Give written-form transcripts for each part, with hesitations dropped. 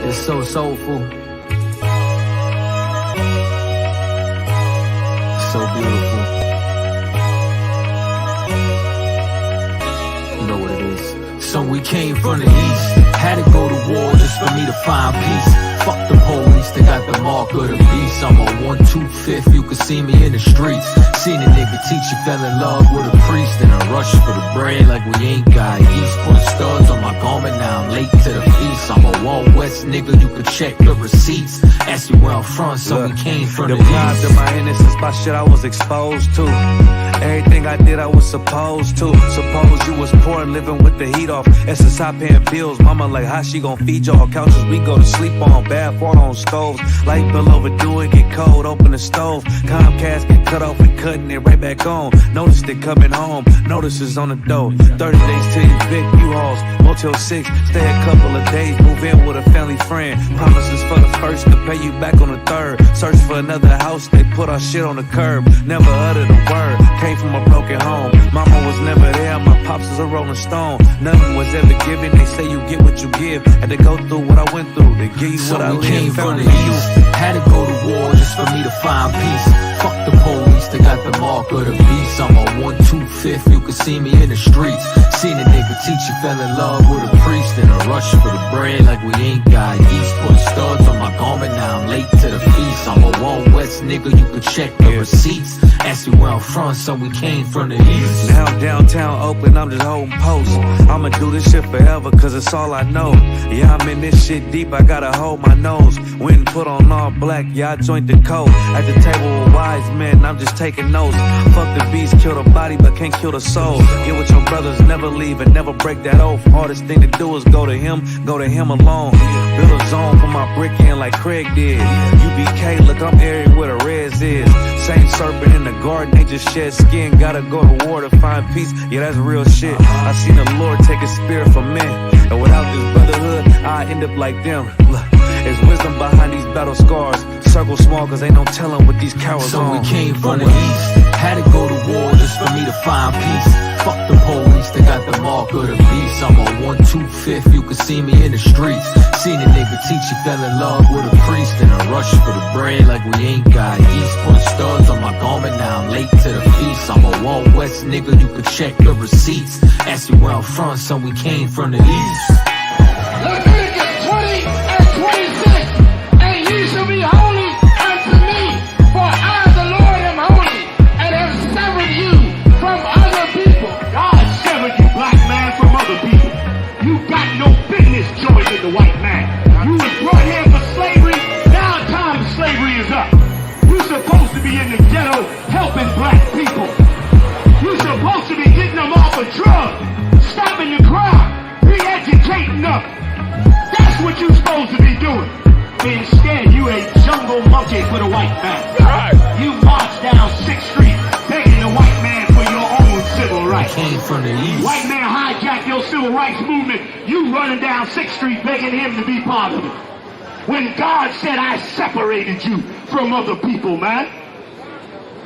It's so soulful. So beautiful. You know what it is. So we came from the east. Had to go to war just for me to find peace. Fuck the police, they got the mark of the beast. I'm on 125th, you can see me in the streets. Seen a nigga teach you, fell in love with a priest. And a rush for the bread like we ain't got yeast. Put studs on my garment, now I'm late to the feast. I'm a Wild West nigga, you can check the receipts. Ask me where I'm from, so we came from the east. Deprived of my innocence by shit I was exposed to. Everything I did I was supposed to. Suppose you was poor and living with the heat off. SSI paying bills, mama like how she gon' feed y'all? Couches we go to sleep on, bad water on stoves. Light bill overdue, it get cold, open the stove. Comcast get cut off, we cutting it right back on. Noticed it coming home, notices on the door. 30 days till you big U-Hauls, Motel 6, stay a couple of days, move in with a family friend. Promises for the first to pay you back on the third. Search for another house, they put our shit on the curb. Never uttered a word, came from a broken home. Mama was never there, my pops was a rolling stone. Nothing was ever given, they say you get what you give. Had to go through what I went through to give you what I lived. So we came from the east. Had to go to war just for me to find peace. Fuck the police, they got the mark of the beast. I'm on 125th, you can see me in the streets. Seen a nigga teach you, fell in love with a priest. And a rush for the bread like we ain't got yeast. Put studs on my garment, now I'm late to the feast. I'm a Wild West nigga, you can check the receipts. Ask me where I'm from, so we came from the east. Now downtown Oakland, I'm just holding posts. I'ma do this shit forever, cause it's all I know. Yeah, I'm in this shit deep, I gotta hold my nose. Went and put on all black, yeah, I joined the code. At the table with wise men, I'm just taking notes. Fuck the beast, kill the body, but can't kill the soul. Get with your brothers, never leave and never break that oath. Hardest thing to do is go to him alone. Build a zone for my brick in like Craig did. UBK, look, I'm airy where the reds is. Same serpent in the garden, they just shed skin. Gotta go to war to find peace, yeah, that's real shit. I seen the Lord take a spirit from men, and without this brotherhood, I end up like them. Look, there's wisdom behind these battle scars. Circle small, cause ain't no telling what these cowards so on. We came from the east. Had to go to war just for me to find peace. Fuck the police, they got the mark of the beast. I'm on 125th, you can see me in the streets. Seen a nigga teach you, fell in love with a priest. And a rush for the bread like we ain't got yeast. Put studs on my garment, now I'm late to the feast. I'm a Wild West nigga, you can check the receipts. Ask me where I'm from, so we came from the east. Leviticus 20 and 26, and ye shall be holy unto me, for I, the Lord, am holy, and have severed you from other people. God severed you, black man, from other people. You got no business joining the white man. You was brought here for slavery, now time of slavery is up. You're supposed to be in the ghetto helping black people. You're supposed to be getting them off of drugs, stopping the crime, re-educating them. That's what you're supposed to be doing. Instead, you a jungle monkey for the white man. Right. You march down 6th Street begging the white man for your own civil rights. Came from the east. White man hijacked your civil rights movement. You running down 6th Street begging him to be part of it. When God said, I separated you from other people, man.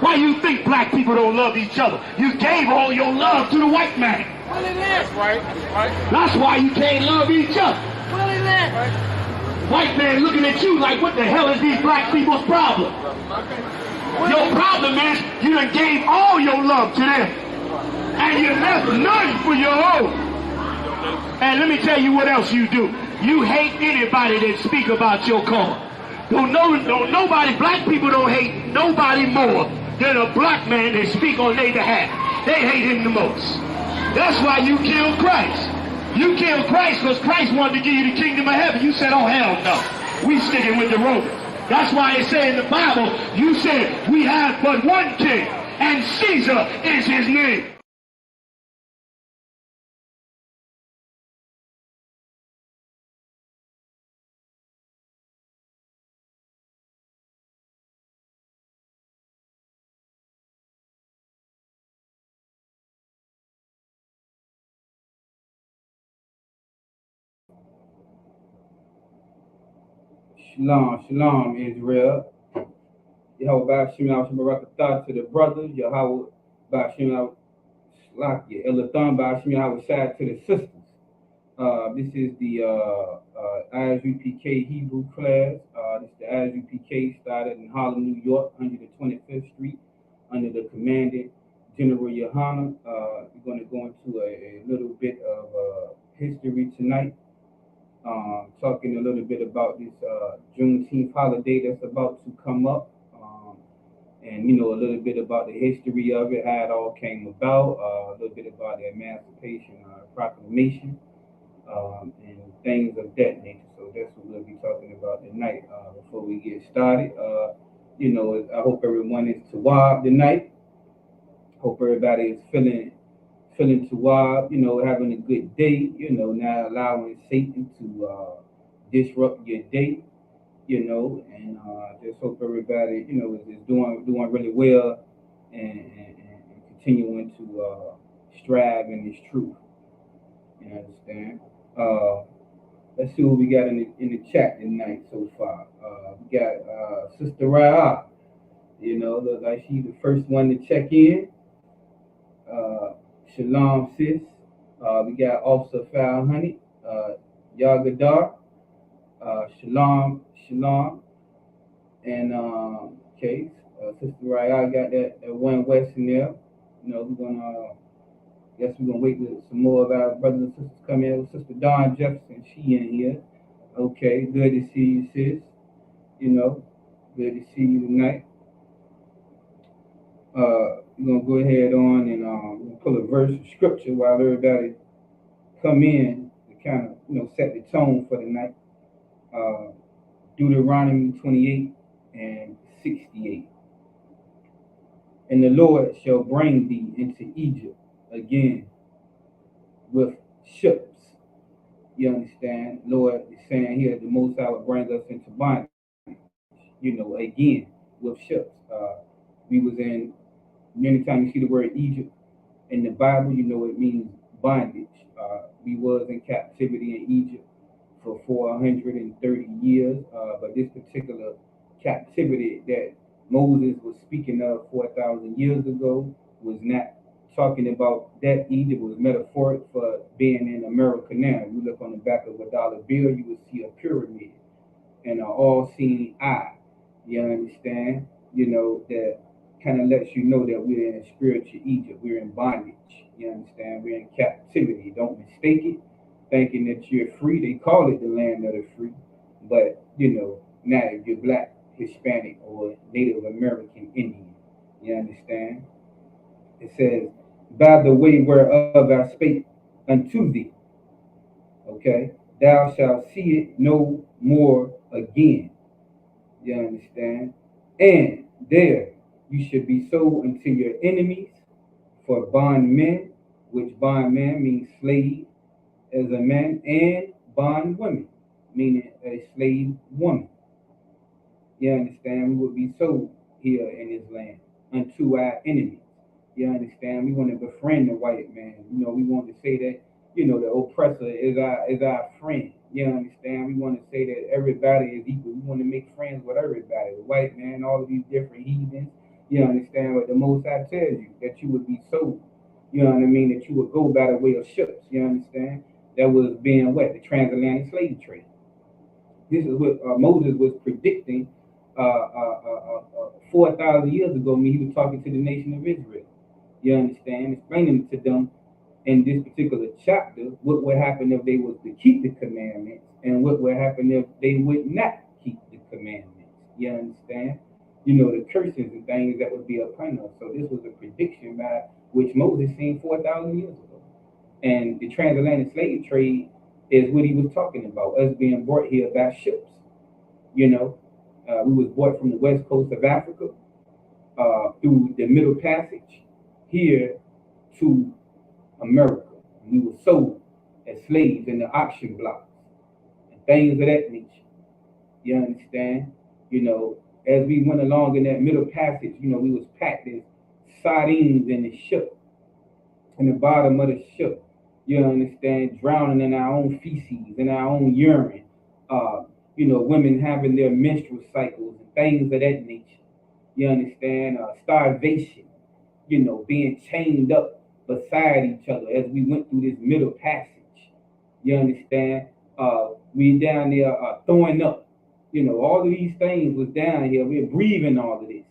Why you think black people don't love each other? You gave all your love to the white man. Well, it is, right? That's why you can't love each other. Well, it is. Right. White man looking at you like, what the hell is these black people's problem? Your problem is you done gave all your love to them. And you left none for your own. And let me tell you what else you do. You hate anybody that speak about your cause. Nobody, black people don't hate nobody more than a black man that speak on their behalf. They hate him the most. That's why you killed Christ. You killed Christ because Christ wanted to give you the kingdom of heaven. You said, oh, hell no. We sticking with the Romans. That's why it said in the Bible, you said, we have but one king, and Caesar is his name. Shalom, shalom, Israel. Yahweh Bashim Barakatah to the brothers. Yahweh Bashim Slakia. Elathon Bashim Yahweh Shad to the sisters. This is the ISUPK Hebrew class. This is the ISUPK started in Harlem, New York, 125th Street, under the commandant General Yohana. We're going to go into a little bit of history tonight, talking a little bit about this Juneteenth holiday that's about to come up. And a little bit about the history of it, how it all came about, a little bit about the Emancipation Proclamation, and things of that nature. So that's what we'll be talking about tonight. Before we get started, I hope everyone is tawab tonight. Hope everybody is feeling tawab. Having a good day. Not allowing Satan to disrupt your day. And just hope everybody is doing really well and continuing to strive in this truth. You understand? Let's see what we got in the chat tonight so far. We got Sister Raya. Look like she's the first one to check in. Shalom, sis. We got Officer Foul Honey. Yagadar. Shalom. And okay, Sister Raya got that one West in there. We're gonna guess we're gonna wait with some more of our brothers and sisters come in. Sister Dawn Jefferson, she in here. Okay, good to see you, sis. Good to see you tonight. We're gonna go ahead on and pull a verse of scripture while everybody come in to kind of set the tone for the night. Deuteronomy 28 and 68. And the Lord shall bring thee into Egypt again with ships. You understand? Lord is saying here the Most High will bring us into bondage, again with ships. We was in, anytime you see the word Egypt in the Bible, it means bondage. We was in captivity in Egypt for 430 years, but this particular captivity that Moses was speaking of 4,000 years ago was not talking about that Egypt. Was metaphoric for being in America now. You look on the back of a dollar bill, you will see a pyramid and an all-seeing eye. You understand? That kind of lets you know that we're in spiritual Egypt. We're in bondage. You understand? We're in captivity. Don't mistake it, thinking that you're free. They call it the land of the free, but now if you're black, Hispanic, or Native American Indian, you understand? It says, by the way whereof I spake unto thee, okay, thou shalt see it no more again. You understand? And there you should be sold unto your enemies for bondmen, which bondman means slave as a man, and bondwomen, meaning a slave woman. You understand? We would be sold here in this land unto our enemies. You understand? We want to befriend the white man. We want to say that, the oppressor is our friend. You understand? We want to say that everybody is equal. We want to make friends with everybody. The white man, all of these different heathens. You understand? But the Most High tells you that you would be sold. You know what I mean? That you would go by the way of ships. You understand? That was being what? The transatlantic slave trade. This is what Moses was predicting 4,000 years ago when he was talking to the nation of Israel. You understand? Explaining to them in this particular chapter what would happen if they was to keep the commandments and what would happen if they would not keep the commandments. You understand? The curses and things that would be upon us. So this was a prediction by which Moses seen 4,000 years ago. And the transatlantic slave trade is what he was talking about, us being brought here by ships. We was brought from the west coast of Africa through the Middle Passage here to America. We were sold as slaves in the auction blocks and things of that nature. You understand? As we went along in that Middle Passage, we was packed as sardines in the ship, in the bottom of the ship. You understand? Drowning in our own feces, in our own urine. Women having their menstrual cycles and things of that nature. You understand? Starvation. Being chained up beside each other as we went through this Middle Passage. You understand? We down there throwing up. All of these things was down here. We're breathing all of this.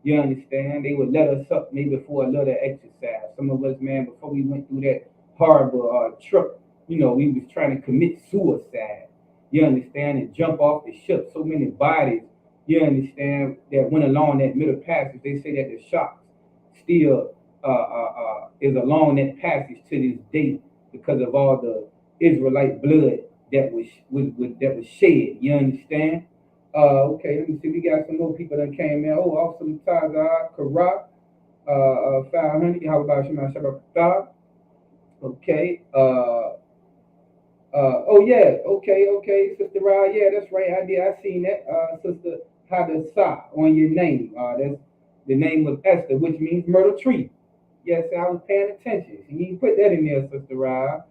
You understand? They would let us up maybe for a little exercise. Some of us, man, before we went through that horrible trip, we was trying to commit suicide. You understand? And jump off the ship. So many bodies, you understand, that went along that middle passage. They say that the sharks still is along that passage to this day because of all the Israelite blood that was shed. You understand? Okay, let me see. We got some more people that came in. Oh, awesome Taza, Karak, 500. How about Shema Shabbat? Okay. Oh yeah. Okay, Sister Ra. Yeah, that's right. I seen that. Sister Hadassah on your name. That's the name of Esther, which means myrtle tree. Yes, I was paying attention. You need to put that in there, Sister Ra.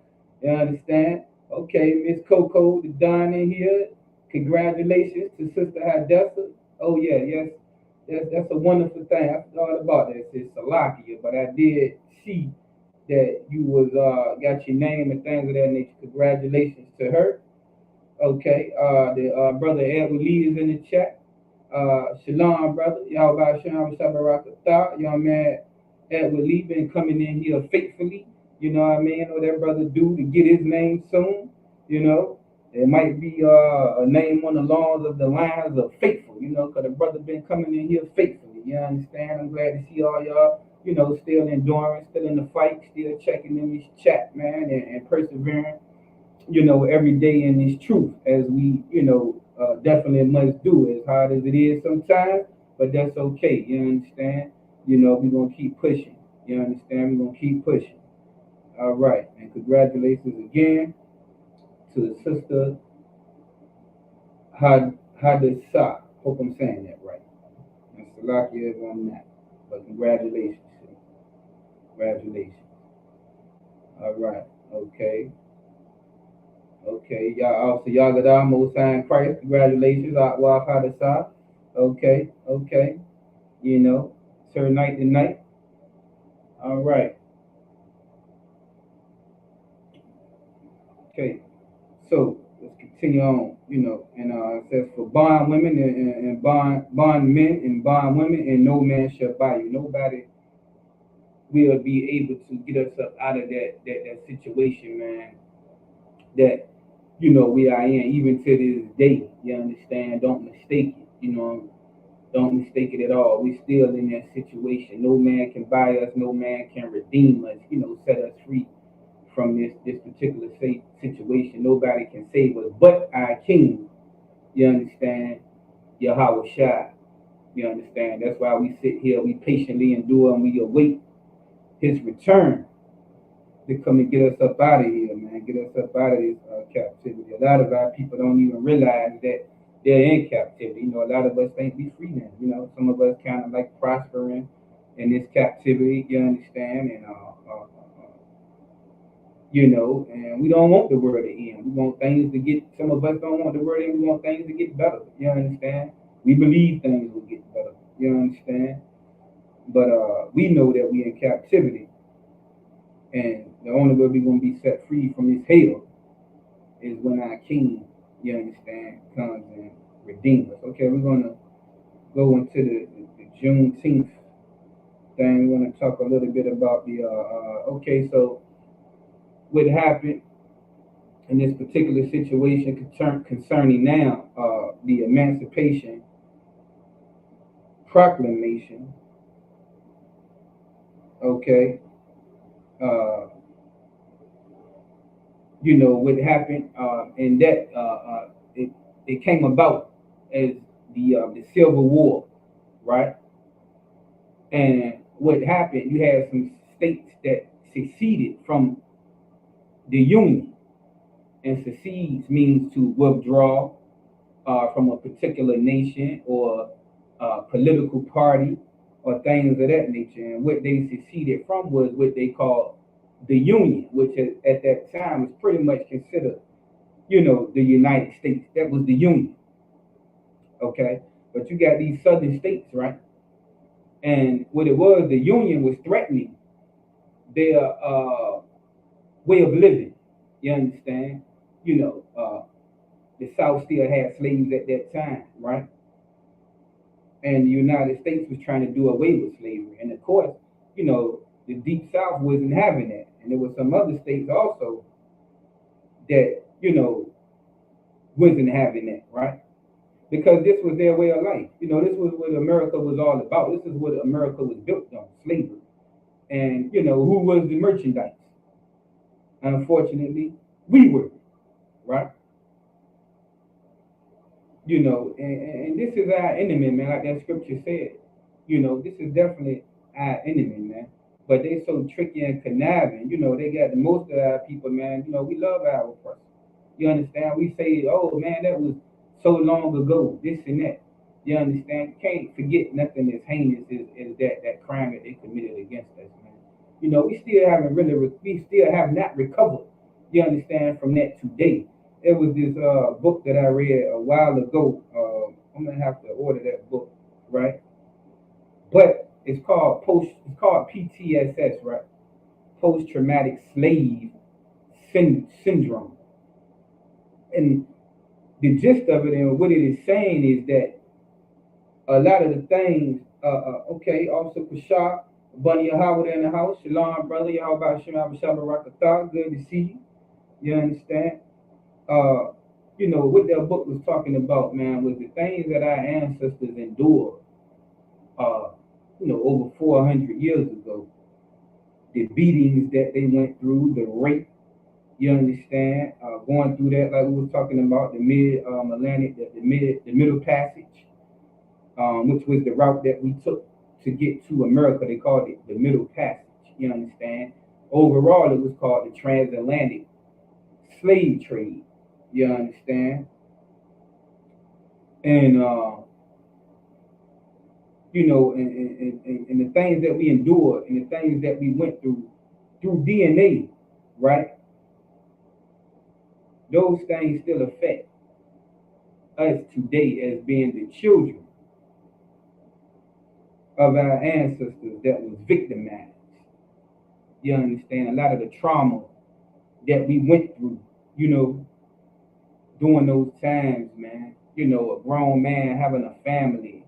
You understand? Okay, Miss Coco, the Don in here. Congratulations to Sister Hadassah. Oh yeah, yes. That's a wonderful thing. I thought about that. It's Salakia, but I did see that you was got your name and things of that nature. Congratulations to her. Okay, the brother Edward Lee is in the chat. Shalom, brother. Y'all about Shalom Shabbat. Young man Edward Lee been coming in here faithfully. You know what I mean? What that brother do to get his name soon. It might be a name on the lawns of the lines of faithful. Because the brother been coming in here faithfully. You understand? I'm glad to see all y'all. Still enduring, still in the fight, still checking in this chat, man, and persevering. Every day in this truth, as we, definitely must do, as hard as it is sometimes, but that's okay. You understand? We're gonna keep pushing. You understand? We're gonna keep pushing. All right, and congratulations again to the sister Hadassa. Hope I'm saying that right. And Salakia is on that. But congratulations. Congratulations. All right. Okay. Okay. Y'all also Yagada Most High in Christ. Congratulations. Waf Hadassa. Okay. Okay. Sir night to night. All right. Okay. So let's continue on, and it says for bond women and bond men and bond women, and no man shall buy you. Nobody will be able to get us up out of that situation, man. That we are in, even to this day. You understand? Don't mistake it. Don't mistake it at all. We're still in that situation. No man can buy us. No man can redeem us. Set us free from this particular situation. Nobody can save us but our King. You understand? Yahweh Shai. You understand? That's why we sit here. We patiently endure and we await His return to come and get us up out of here, man. Get us up out of this captivity. A lot of our people don't even realize that they're in captivity. A lot of us think we free now. Some of us kind of like prospering in this captivity. You understand? And and we don't want the world to end. We want things to get. Some of us don't want the world to end. We want things to get better. You understand? We believe things will get better. You understand? But we know that we're in captivity. And the only way we're going to be set free from this hell is when our King, you understand, comes and redeems us. Okay, we're going to go into the Juneteenth thing. We're going to talk a little bit about the, okay, so what happened in this particular situation concerning now the Emancipation Proclamation, okay, what happened, and that it came about as the Civil War, right? And what happened, you had some states that seceded from the Union, and secede means to withdraw from a particular nation or political party or things of that nature. And what they seceded from was what they called the Union, which at that time was pretty much considered, the United States. That was the Union. Okay, but you got these southern states, right? And what it was, the Union was threatening their way of living. You understand? You know, the South still had slaves at that time, right? And the United States was trying to do away with slavery. And of course, you know, the Deep South wasn't having that. And there were some other states also that, you know, wasn't having that, right? Because this was their way of life. You know, this was what America was all about. This is what America was built on, slavery. And, you know, who was the merchandise? Unfortunately, we were, right? You know, and this is our enemy, man, like that scripture said. You know, this is definitely our enemy, man. But they so tricky and conniving, you know, they got the most of our people, man. You know, we love our oppressors. You understand? We say, oh man, that was so long ago, this and that. You understand? Can't forget nothing as heinous as that crime that they committed against us, man. You know, we still have not recovered. You understand from that today. It was this book that I read a while ago. I'm gonna have to order that book, right? But it's called PTSS, right? Post traumatic slave syndrome. And the gist of it and what it is saying is that a lot of the things, okay, Officer Pashar, Bunny Howard in the house, Shalom, brother, y'all about Shema Shabba Rakatha, good to see you. You understand? Uh, you know, what that book was talking about, man, was the things that our ancestors endured, uh, you know, over 400 years ago. The beatings that they went through, the rape, you understand, going through that, like we was talking about, the mid Atlantic, the Middle Passage, which was the route that we took to get to America. They called it the Middle Passage. You understand? Overall, it was called the transatlantic slave trade. You understand? And you know, and the things that we endured and the things that we went through DNA, right? Those things still affect us today as being the children of our ancestors that was victimized. You understand? A lot of the trauma that we went through, you know, during those times, man. You know, a grown man having a family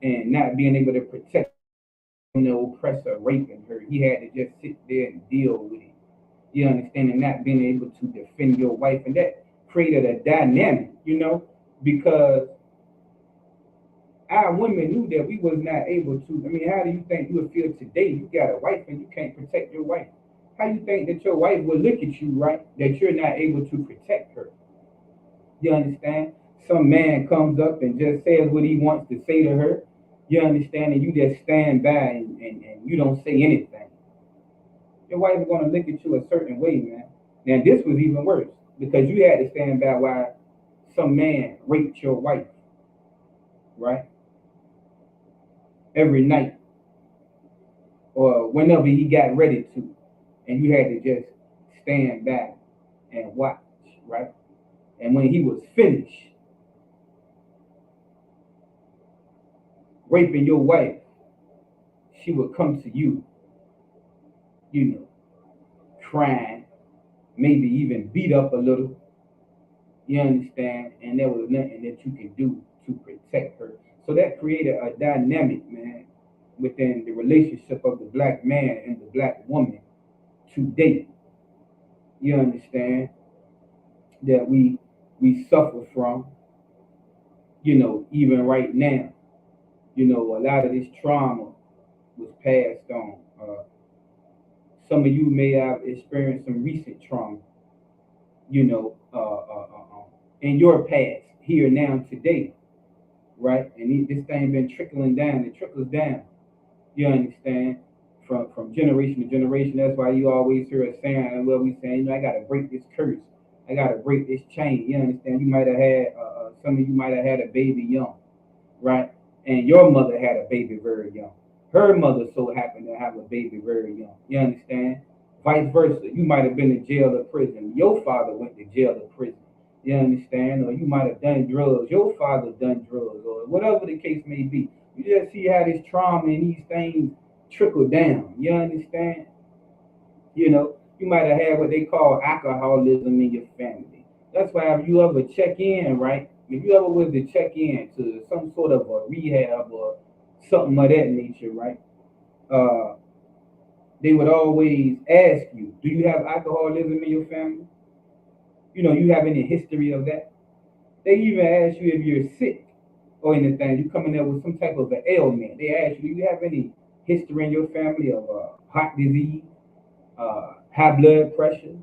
and not being able to protect the oppressor raping her. He had to just sit there and deal with it. You understand? And not being able to defend your wife. And that created a dynamic, you know, because our women knew that we was not able to. I mean, how do you think you would feel today? You got a wife and you can't protect your wife. How you think that your wife will look at you, right? That you're not able to protect her. You understand? Some man comes up and just says what he wants to say to her. You understand? And you just stand by and you don't say anything. Your wife is going to look at you a certain way, man. Now, this was even worse because you had to stand by while some man raped your wife, right? Every night or whenever he got ready to. And you had to just stand back and watch, right? And when he was finished raping your wife, she would come to you, you know, crying, maybe even beat up a little. You understand? And there was nothing that you could do to protect her. So that created a dynamic, man, within the relationship of the black man and the black woman today. You understand? That we suffer from, you know, even right now. You know, a lot of this trauma was passed on. Some of you may have experienced some recent trauma, you know, in your past, here, now, today, right? And this thing been trickling down. It trickles down. You understand? From generation to generation. That's why you always hear us saying, and what we saying, you know, I gotta break this curse. I gotta break this chain. You understand? You might have had some of you might have had a baby young, right? And your mother had a baby very young. Her mother so happened to have a baby very young. You understand? Vice versa. You might have been in jail or prison. Your father went to jail or prison. You understand? Or you might have done drugs. Your father done drugs, or whatever the case may be. You just see how this trauma and these things trickle down. You understand? You know, You might have had what they call alcoholism in your family. That's why if you ever check in, right? If you ever was to check in to some sort of a rehab or something of that nature, right? Uh, they would always ask you, do you have alcoholism in your family? You have any history of that? They even ask you if you're sick or anything. You coming there with some type of an ailment. They ask you, do you have any history in your family of heart disease, high blood pressure,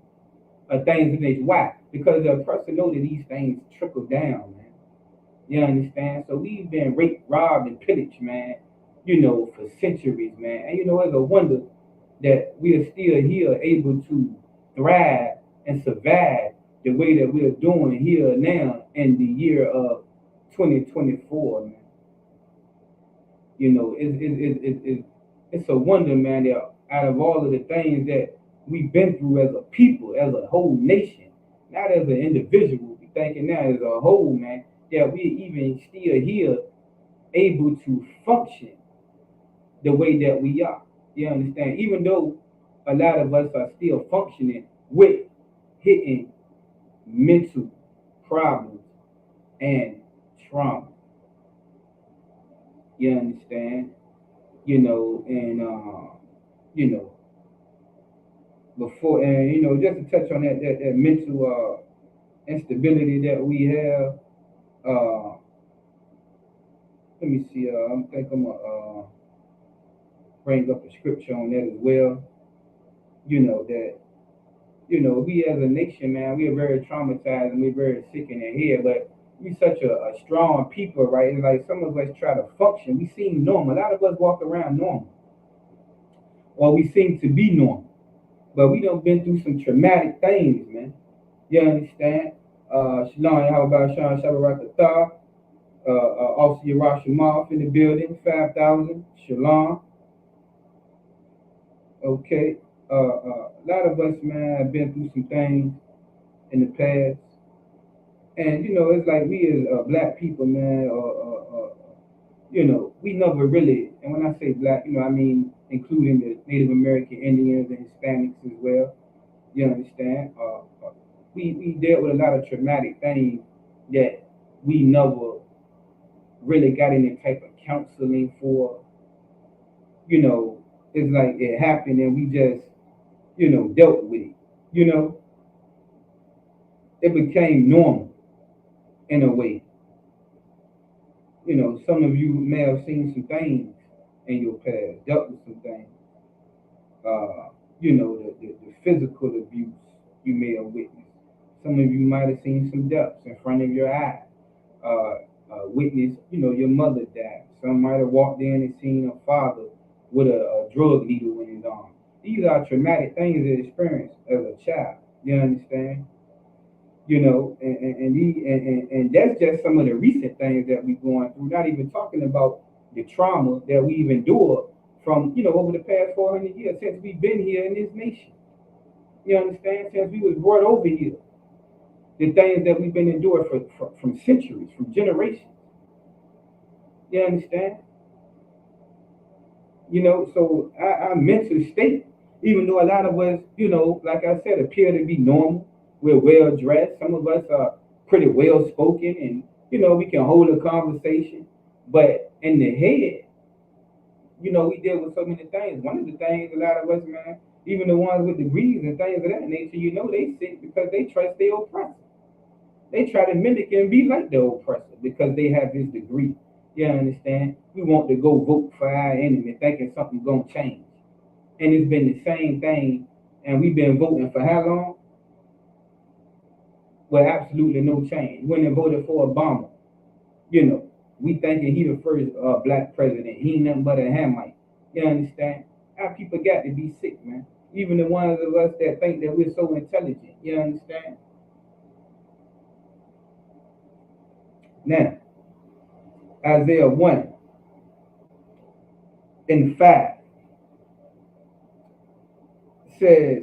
things of nature? Why? Because the person know that these things trickle down, man. You understand? So we've been raped, robbed, and pillaged, man, for centuries, man. And it's a wonder that we are still here able to thrive and survive the way that we're doing here now in the year of 2024, man. It's a wonder, man, that out of all of the things that we've been through as a people, as a whole nation, not as an individual, we thinking now as a whole, man, that we're even still here able to function the way that we are. You understand? Even though a lot of us are still functioning with hitting mental problems and trauma. You understand? And you know, before and just to touch on that mental instability that we have. Let me see. I think I'm gonna bring up a scripture on that as well. That we as a nation, man, we are very traumatized and we're very sick in the head, but we such a strong people, right? And like some of us try to function. We seem normal. A lot of us walk around normal, or we seem to be normal, but we done been through some traumatic things, man. You understand? Shalom, how about Sean Shabbat Officer Yerushalayim in the building, 5,000. Shalom. Okay. A lot of us, man, have been through some things in the past. And, it's like we as black people, man, we never really, and when I say black, I mean including the Native American Indians and Hispanics as well. You understand? We dealt with a lot of traumatic things that we never really got any type of counseling for. It's like it happened and we just, dealt with it. You know, it became normal in a way. Some of you may have seen some things in your past, dealt with some things. The physical abuse you may have witnessed. Some of you might have seen some deaths in front of your eyes. Witnessed, your mother died. Some might have walked in and seen a father with a drug needle in his arm. These are traumatic things they experienced as a child. You understand? And that's just some of the recent things that we're going through. Not even talking about the trauma that we've endured from, over the past 400 years since we've been here in this nation. You understand? Since we was brought over here, the things that we've been endured from centuries, from generations. You understand? So our mental state, even though a lot of us, like I said, appear to be normal, we're well dressed. Some of us are pretty well spoken, and we can hold a conversation. But in the head, we deal with so many things. One of the things a lot of us, man, even the ones with degrees and things of that nature, they sick because they trust their oppressor. They try to mimic and be like the oppressor because they have this degree. You understand? We want to go vote for our enemy, thinking something's gonna change, and it's been the same thing. And we've been voting for how long? Well, absolutely no change. Went and voted for Obama. We thinking he the first black president. He ain't nothing but a Hamite. You understand? Our people got to be sick, man. Even the ones of us that think that we're so intelligent. You understand? Now, Isaiah 1:5 says,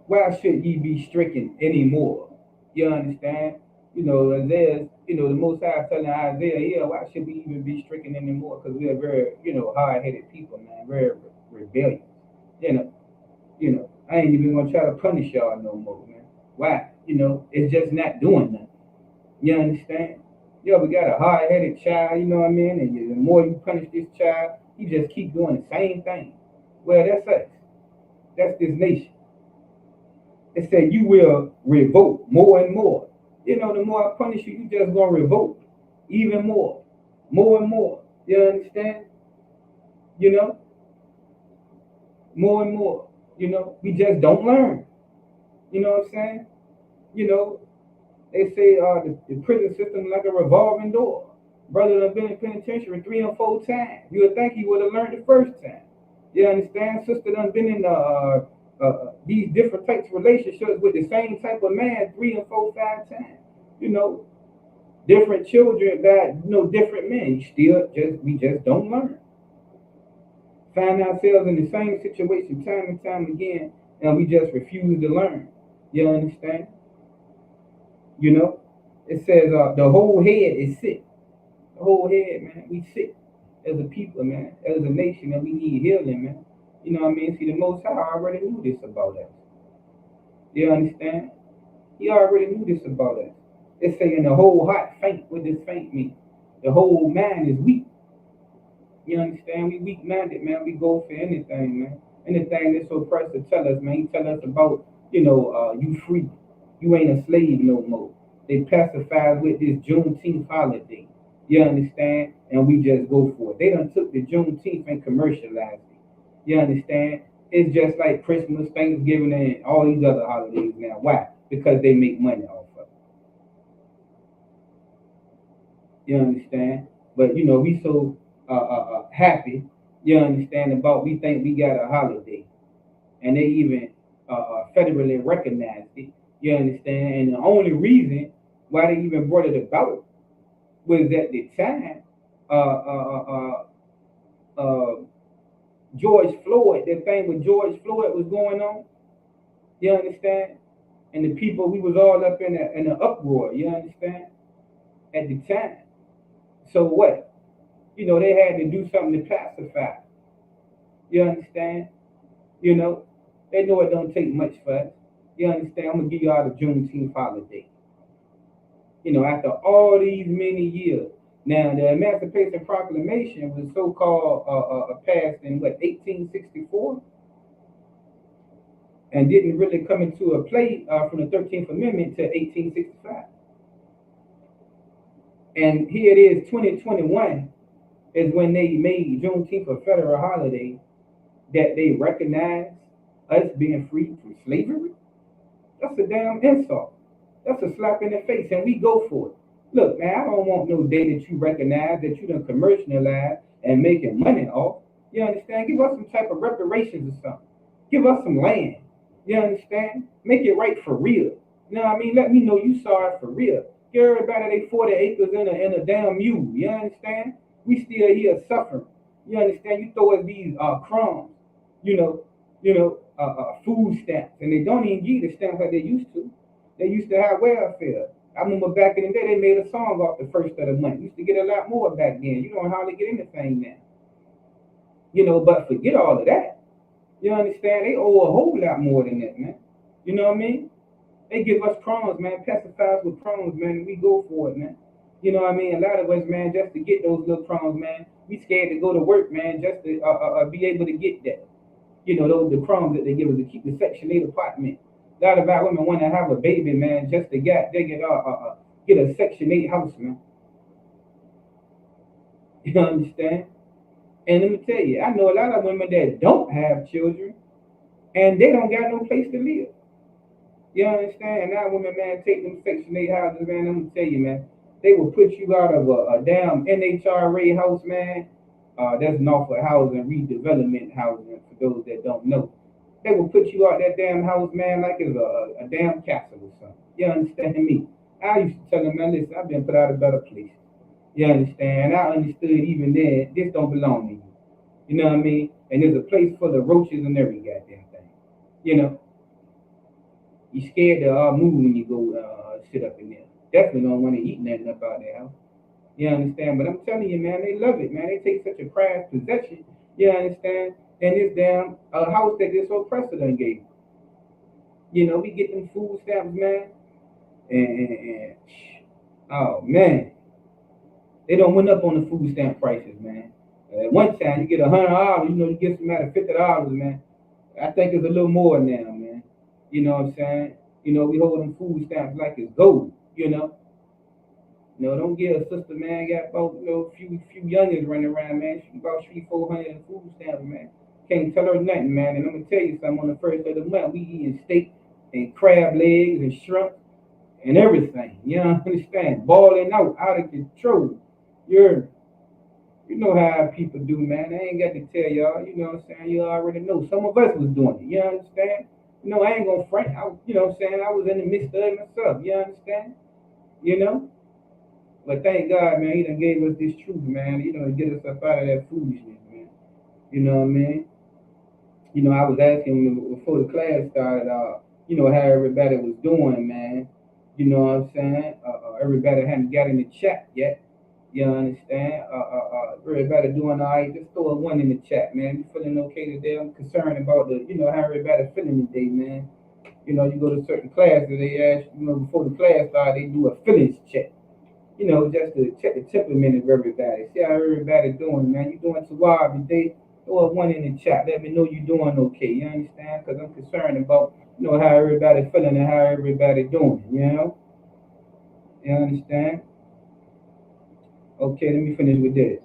why should ye be stricken anymore? You understand? Isaiah, the Most High telling Isaiah, yeah, why should we even be stricken anymore? Because we are very, hard-headed people, man, very rebellious. You know, I ain't even gonna try to punish y'all no more, man. Why? It's just not doing nothing. You understand? Yo, we got a hard-headed child, you know what I mean? And the more you punish this child, he just keep doing the same thing. Well, that's us. That's this nation. It said you will revolt more and more. The more I punish you, you just gonna revolt even more and more. You understand? You know, more and more. We just don't learn. You know what I'm saying? You know, they say the prison system is like a revolving door. Brother done been in penitentiary 3 or 4 times. You would think he would have learned the first time. You understand? Sister done been in these different types of relationships with the same type of man 3 and 4, 5 times. Different children by different men. We just don't learn. Find ourselves in the same situation time and time again, and we just refuse to learn. You understand? It says the whole head is sick. The whole head, man. We sick as a people, man. As a nation, and we need healing, man. You know what I mean? See, the Most High already knew this about us. You understand? He already knew this about us. It's saying the whole heart faint. What does faint mean? The whole mind is weak. You understand? We weak-minded, man. We go for anything, man. Anything this oppressor tell us, man. He tell us about, you free. You ain't a slave no more. They pacify with this Juneteenth holiday. You understand? And we just go for it. They done took the Juneteenth and commercialized it. You understand? It's just like Christmas, Thanksgiving, and all these other holidays now. Why? Because they make money off of it. You understand? But we so happy. You understand about we think we got a holiday, and they even federally recognized it. You understand? And the only reason why they even brought it about was at the time George Floyd, the thing with George Floyd was going on. You understand? And the people, we was all up in an uproar. You understand? At the time. So what? They had to do something to pacify. You understand? They know it don't take much for us. You understand? I'm gonna give y'all the Juneteenth holiday. After all these many years. Now, the Emancipation Proclamation was so-called passed in 1864, and didn't really come into a play from the 13th Amendment to 1865. And here it is, 2021 is when they made Juneteenth a federal holiday, that they recognize us being free from slavery. That's a damn insult. That's a slap in the face, and we go for it. Look, man, I don't want no day that you recognize that you done commercialized and making money off. You understand? Give us some type of reparations or something. Give us some land. You understand? Make it right for real. You know what I mean? Let me know you sorry for real. Give everybody they 40 acres in a damn mule. You understand? We still here suffering. You understand? You throw us these crumbs, food stamps, and they don't even give the stamps like they used to. They used to have welfare. I remember back in the day, they made a song off the first of the month. Used to get a lot more back then. You don't hardly get anything now. But forget all of that. You understand? They owe a whole lot more than that, man. You know what I mean? They give us crumbs, man. Pacify us with crumbs, man, and we go for it, man. You know what I mean? A lot of us, man, just to get those little crumbs, man, we scared to go to work, man, just to be able to get that. Those the crumbs that they give us to keep the Section 8 apartment. A lot of our women want to have a baby, man, just to get a Section 8 house, man. You understand? And let me tell you, I know a lot of women that don't have children, and they don't got no place to live. You understand? And now women, man, take them Section 8 houses, man, I'm going to tell you, man, they will put you out of a damn NHRA house, man. That's Norfolk Housing Redevelopment Housing, for those that don't know. They will put you out that damn house, man, like it's a damn castle or something. You understand me? I used to tell them, man, listen, I've been put out a better place. You understand? I understood even then, this don't belong to you. You know what I mean? And there's a place for the roaches and every goddamn thing. You scared to move when you go sit up in there. Definitely don't want to eat nothing up out there house. You understand? But I'm telling you, man, they love it, man. They take such a prized possession. You understand? And this damn house that this oppressor done gave. You know, we get them food stamps, man, and oh man, they don't went up on the food stamp prices, man. At one time, you get $100, you know, you get somebody $50, man. I think it's a little more now, man. You know what I'm saying? You know, we hold them food stamps like it's gold. Don't get a sister, man. Got about few youngins running around, man. She about 300-400 in food stamps, man. Can't tell her nothing, man. And I'm gonna tell you something. On the first of the month, we eating steak and crab legs and shrimp and everything. You know, understand? Balling out of control. You're You know how people do, man. I ain't got to tell y'all. You know what I'm saying? You already know. Some of us was doing it. You understand? I ain't gonna front. You know what I'm saying? I was in the midst of it myself. You understand? You know? But thank God, man, he done gave us this truth, man, to get us up out of that foolishness, man. You know what I mean? I was asking before the class started, how everybody was doing, man. You know what I'm saying? Everybody hadn't got in the chat yet. You understand? Everybody doing all right. Just throw a one in the chat, man. You feeling okay today? I'm concerned about how everybody feeling today, man. You go to certain classes, they ask, before the class started, they do a feelings check. Just to check the temperament of everybody. See how everybody doing, man. You doing Tawab today? Throw a one in the chat. Let me know you doing okay. You understand? Because I'm concerned about, how everybody feeling and how everybody doing, You understand? Okay, let me finish with this.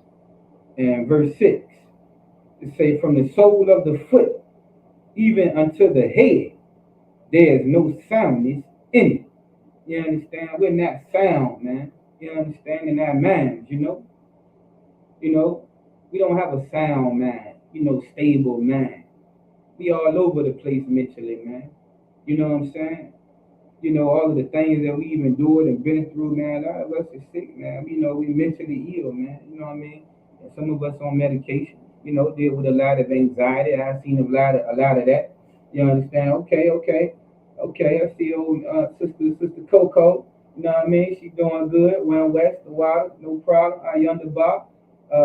And verse 6, it say, from the sole of the foot even unto the head, there is no soundness in it. You understand? We're not sound, man. You understand? In our minds, we don't have a sound mind, stable mind. We all over the place mentally, man. You know what I'm saying? All of the things that we even do and been through, man. A lot of us is sick, man. We mentally ill, man. You know what I mean? And some of us on medication, deal with a lot of anxiety. I've seen a lot of that. You understand? Okay. I see old sister Coco. You know what I mean? She doing good. Went west, the water, no problem. Our younger Bob,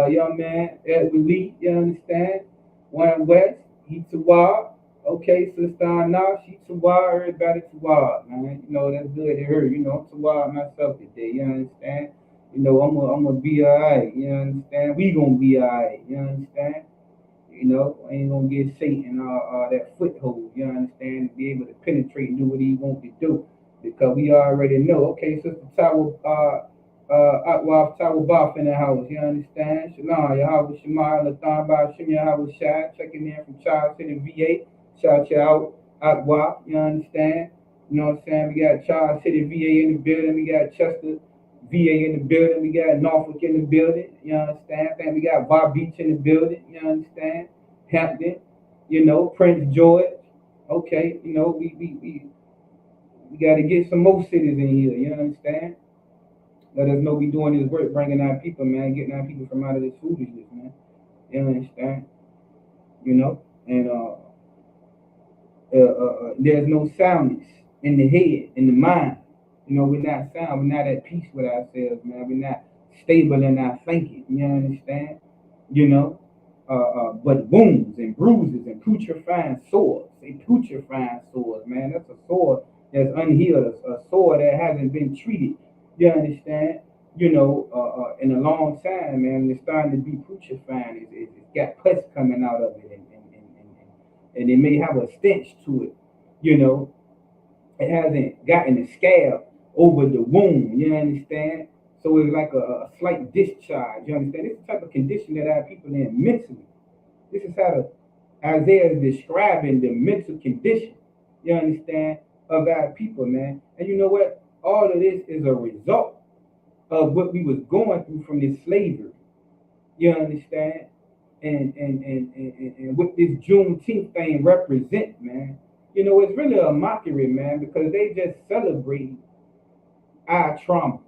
young man, Edward Lee. You understand? Went west, he to wild. Okay, sister Anna, she Tawad, everybody Tawad, man. That's good to her. I'm Tawad myself today, you understand? I'm gonna be alright, you understand? We gonna be alright, you understand? I ain't gonna get Satan that foothold, you understand, to be able to penetrate and do what he wants to do. Because we already know, okay, Sister Atwaf Tower Boff in the house, you understand? Shalom, Yahweh Shema, Lathan Ba Shem Yahweh Shai, checking in from Charles City, VA. Shout you out, Atwaf, you understand? You know what I'm saying? We got Charles City, VA in the building. We got Chester, VA in the building. We got Norfolk in the building. You understand? I think we got Bar Beach in the building. You understand? Hampton, Prince George. Okay, we got to get some more cities in here. You understand? Let us know we doing this work, bringing our people, man, getting our people from out of this foolishness, man. You understand? And there's no soundness in the head, in the mind. We're not sound. We're not at peace with ourselves, man. We're not stable in our thinking. You understand? But wounds and bruises and putrefying sores. Say putrefying sores, man. That's a sore that's unhealed, a sore that hasn't been treated. You understand? In a long time, man, it's starting to be putrefying. It's got pus coming out of it, and it may have a stench to it. It hasn't gotten a scab over the wound. You understand? So it's like a slight discharge. You understand? This is the type of condition that our people are in mentally. This is how Isaiah is describing the mental condition. You understand? Of our people, man. And you know what? All of this is a result of what we was going through from this slavery. You understand? And what this Juneteenth thing represent, man. It's really a mockery, man, because they just celebrate our trauma,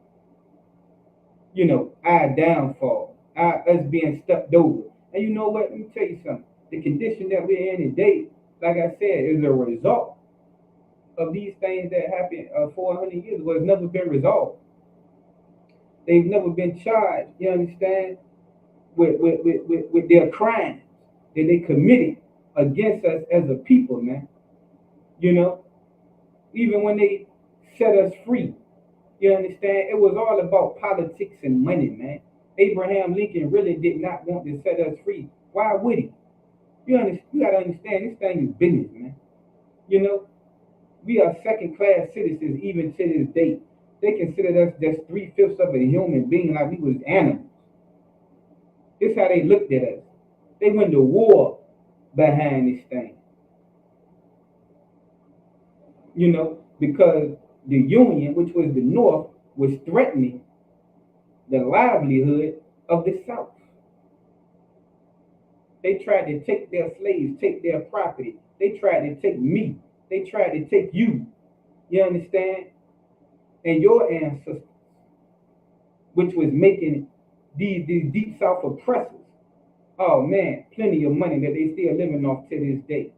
our downfall, us being stepped over. And you know what? Let me tell you something. The condition that we're in today, like I said, is a result of these things that happened 400 years ago. It's never been resolved. They've never been charged, you understand, with their crimes that they committed against us as a people, man. Even when they set us free, you understand? It was all about politics and money, man. Abraham Lincoln really did not want to set us free. Why would he? You gotta understand this thing is business, man. You know, we are second class citizens even to this day. They considered us just 3/5 of a human being, like we was animals. This is how they looked at us. They went to war behind this thing. You know, because the Union, which was the North, was threatening the livelihood of the South. They tried to take their slaves, take their property. They tried to take me. They tried to take you. You understand? And your ancestors, which was making these deep South oppressors, oh man, plenty of money that they still living off to this day.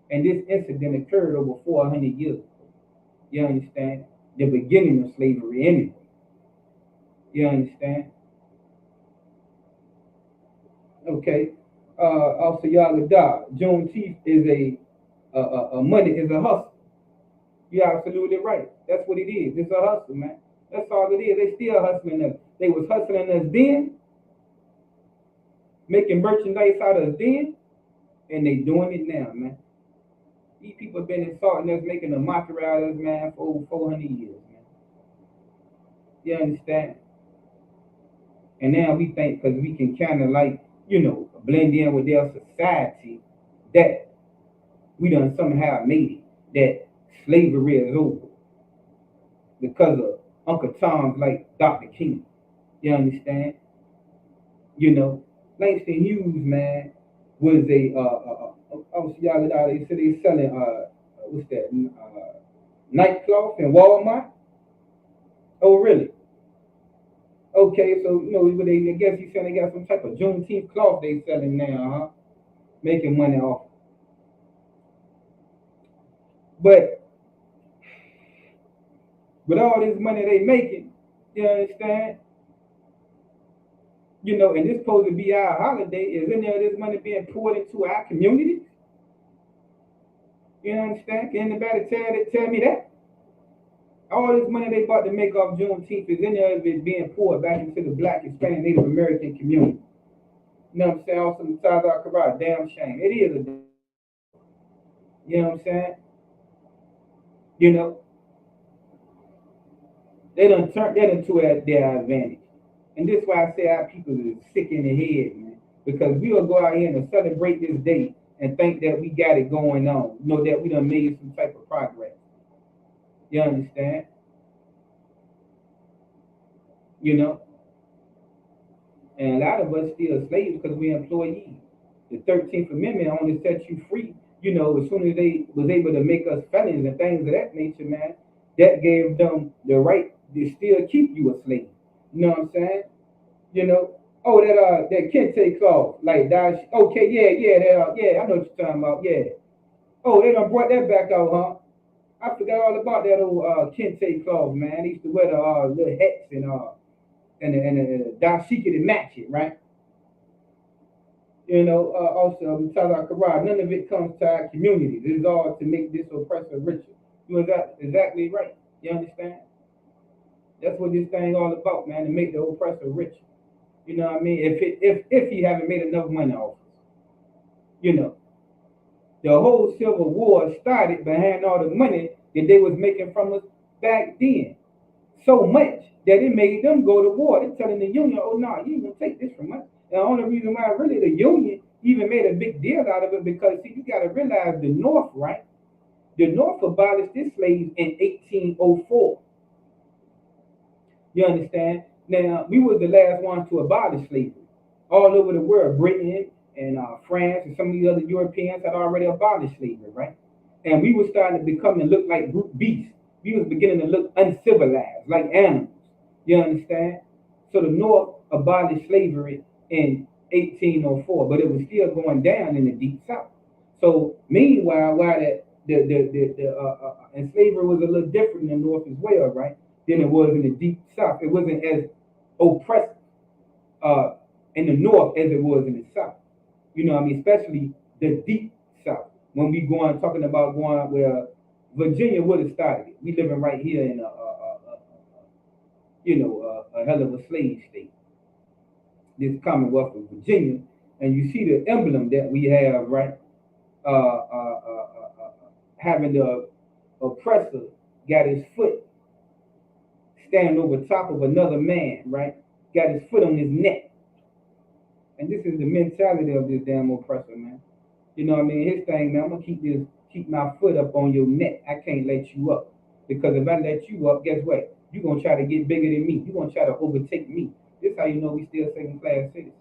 And this incident occurred over 400 years. You understand? The beginning of slavery anyway. You understand? Okay. Also, Yagada, Juneteenth is a money, is a hustle. You're absolutely right. That's what it is. It's a hustle, man. That's all it is. They still hustling us. They was hustling us then, making merchandise out of us then, and they doing it now, man. These people have been insulting us, making a mockery out of us, man, for over 400 years, man. You understand? And now we think because we can kind of like, blend in with their society, that we done somehow made it, that slavery is over because of Uncle Tom's like Dr. King. You understand? Langston Hughes, man, was y'all they said they selling what's that nightcloth in Walmart. Oh really? Okay, so I guess he's saying they got some type of Juneteenth cloth they selling now, huh? Making money off. But with all this money they making, you understand? And this supposed to be our holiday. Is any of this money being poured into our communities? You understand? Can anybody tell me that? All this money they about to make off Juneteenth, is any of it being poured back into the Black, Hispanic, Native American community? You know what I'm saying? Also, the South Korea, damn shame. It is a damn. You know what I'm saying? They done turned that into their advantage. And this is why I say our people are sick in the head, man. Because we will go out here and celebrate this day and think that we got it going on. That we done made some type of progress. You understand? And a lot of us still slaves because we're employees. The 13th Amendment only sets you free, as soon as they was able to make us felons and things of that nature, man. That gave them the right to still keep you a slave. You know what I'm saying? Oh, that kente clause, like that. Okay, yeah, I know what you're talking about. Yeah. Oh, they done brought that back out, huh? I forgot all about that old kente clause, man. They used to wear the little hats and the dashiki to match it, right? Also, none of it comes to our community. This is all to make this oppressor richer. You know exactly right. You understand? That's what this thing all about, man, to make the oppressor richer. You know what I mean? If he haven't made enough money off us. The whole Civil War started behind all the money that they was making from us back then. So much that it made them go to war. They're telling the Union, oh no, you ain't gonna take this from us. And the only reason why really the Union even made a big deal out of it, because see, you gotta realize the North, right? The North abolished its slaves in 1804. You understand? Now, we were the last ones to abolish slavery. All over the world, Britain and France and some of these other Europeans had already abolished slavery, right? And we were starting to become and look like brute beasts. We was beginning to look uncivilized, like animals. You understand? So the North abolished slavery in 1804, but it was still going down in the Deep South. So meanwhile, while and slavery was a little different in the North as well, right? Than it was in the Deep South. It wasn't as oppressive in the North as it was in the South. You know what I mean? Especially the Deep South. When we talking about going where Virginia would have started it. We living right here in a hell of a slave state, this Commonwealth of Virginia, and you see the emblem that we have, right? Having the oppressor got his foot standing over top of another man, right? Got his foot on his neck. And this is the mentality of this damn oppressor, man. You know what I mean? His thing, man, I'm gonna keep my foot up on your neck. I can't let you up. Because if I let you up, guess what? You're gonna try to get bigger than me. You're gonna try to overtake me. This is how you know we still second class citizens.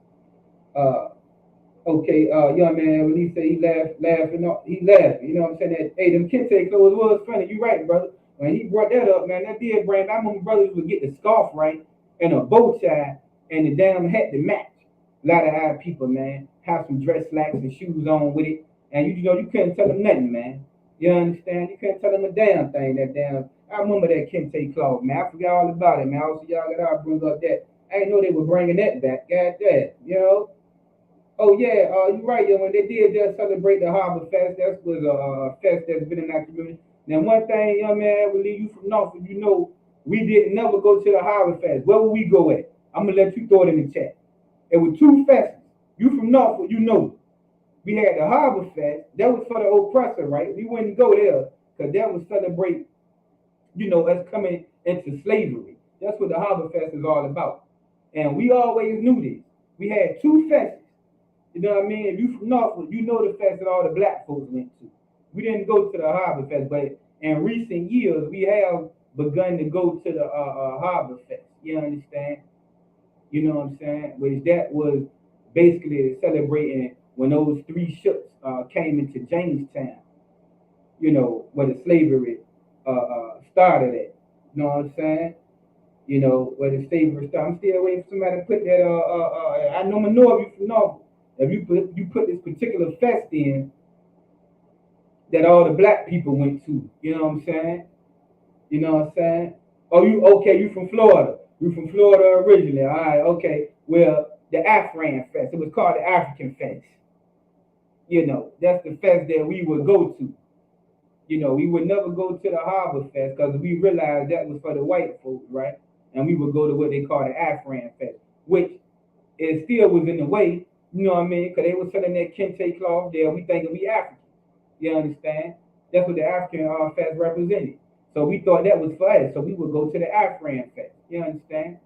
Young man, when he said he laughed, you know what I'm saying? That, hey, them kente clothes was funny. You right, brother. When he brought that up, man, that did bring, I remember brothers would get the scarf right and a bow tie and the damn hat to match. A lot of our people, man, have some dress slacks and shoes on with it. And you know, you couldn't tell them nothing, man. You understand? You couldn't tell them a damn thing, I remember that kente cloth, man. I forgot all about it, man. Also, y'all gotta bring up that. I didn't know they were bringing that back. God damn, you know? Oh yeah, you're right. Yeah, when they did just celebrate the Harbor Fest, that was a fest that's been in our community. Now, one thing, young man, will leave you from Norfolk. You know, we didn't never go to the Harbor Fest. Where would we go at? I'm gonna let you throw it in the chat. It was two fests. You from Norfolk, you know. We had the Harbor Fest. That was for the oppressor, right? We wouldn't go there because that was celebrate, you know, us coming into slavery. That's what the Harbor Fest is all about. And we always knew this. We had two fests. You know what I mean? If you from Norfolk, you know the fest that all the black folks went to. We didn't go to the Harbor Fest, but in recent years, we have begun to go to the Harbor Fest. You understand? You know what I'm saying? Which that was basically celebrating when those three ships came into Jamestown. You know, where the slavery started at. You know what I'm saying? You know, where the slavery started. I'm still waiting for somebody to put that. I know if you from Norfolk. If you put this particular fest in that all the black people went to, you know what I'm saying? You know what I'm saying? Oh, you from Florida. You from Florida originally. All right, okay. Well, the Afran Fest. It was called the African Fest. You know, that's the fest that we would go to. You know, we would never go to the Harbor Fest because we realized that was for the white folks, right? And we would go to what they call the Afran Fest, which it still was in the way. You know what I mean? Because they were selling that kente cloth there. We thinking we African. You understand? That's what the African Fest represented. So we thought that was for us. So we would go to the Afran Fest. You understand?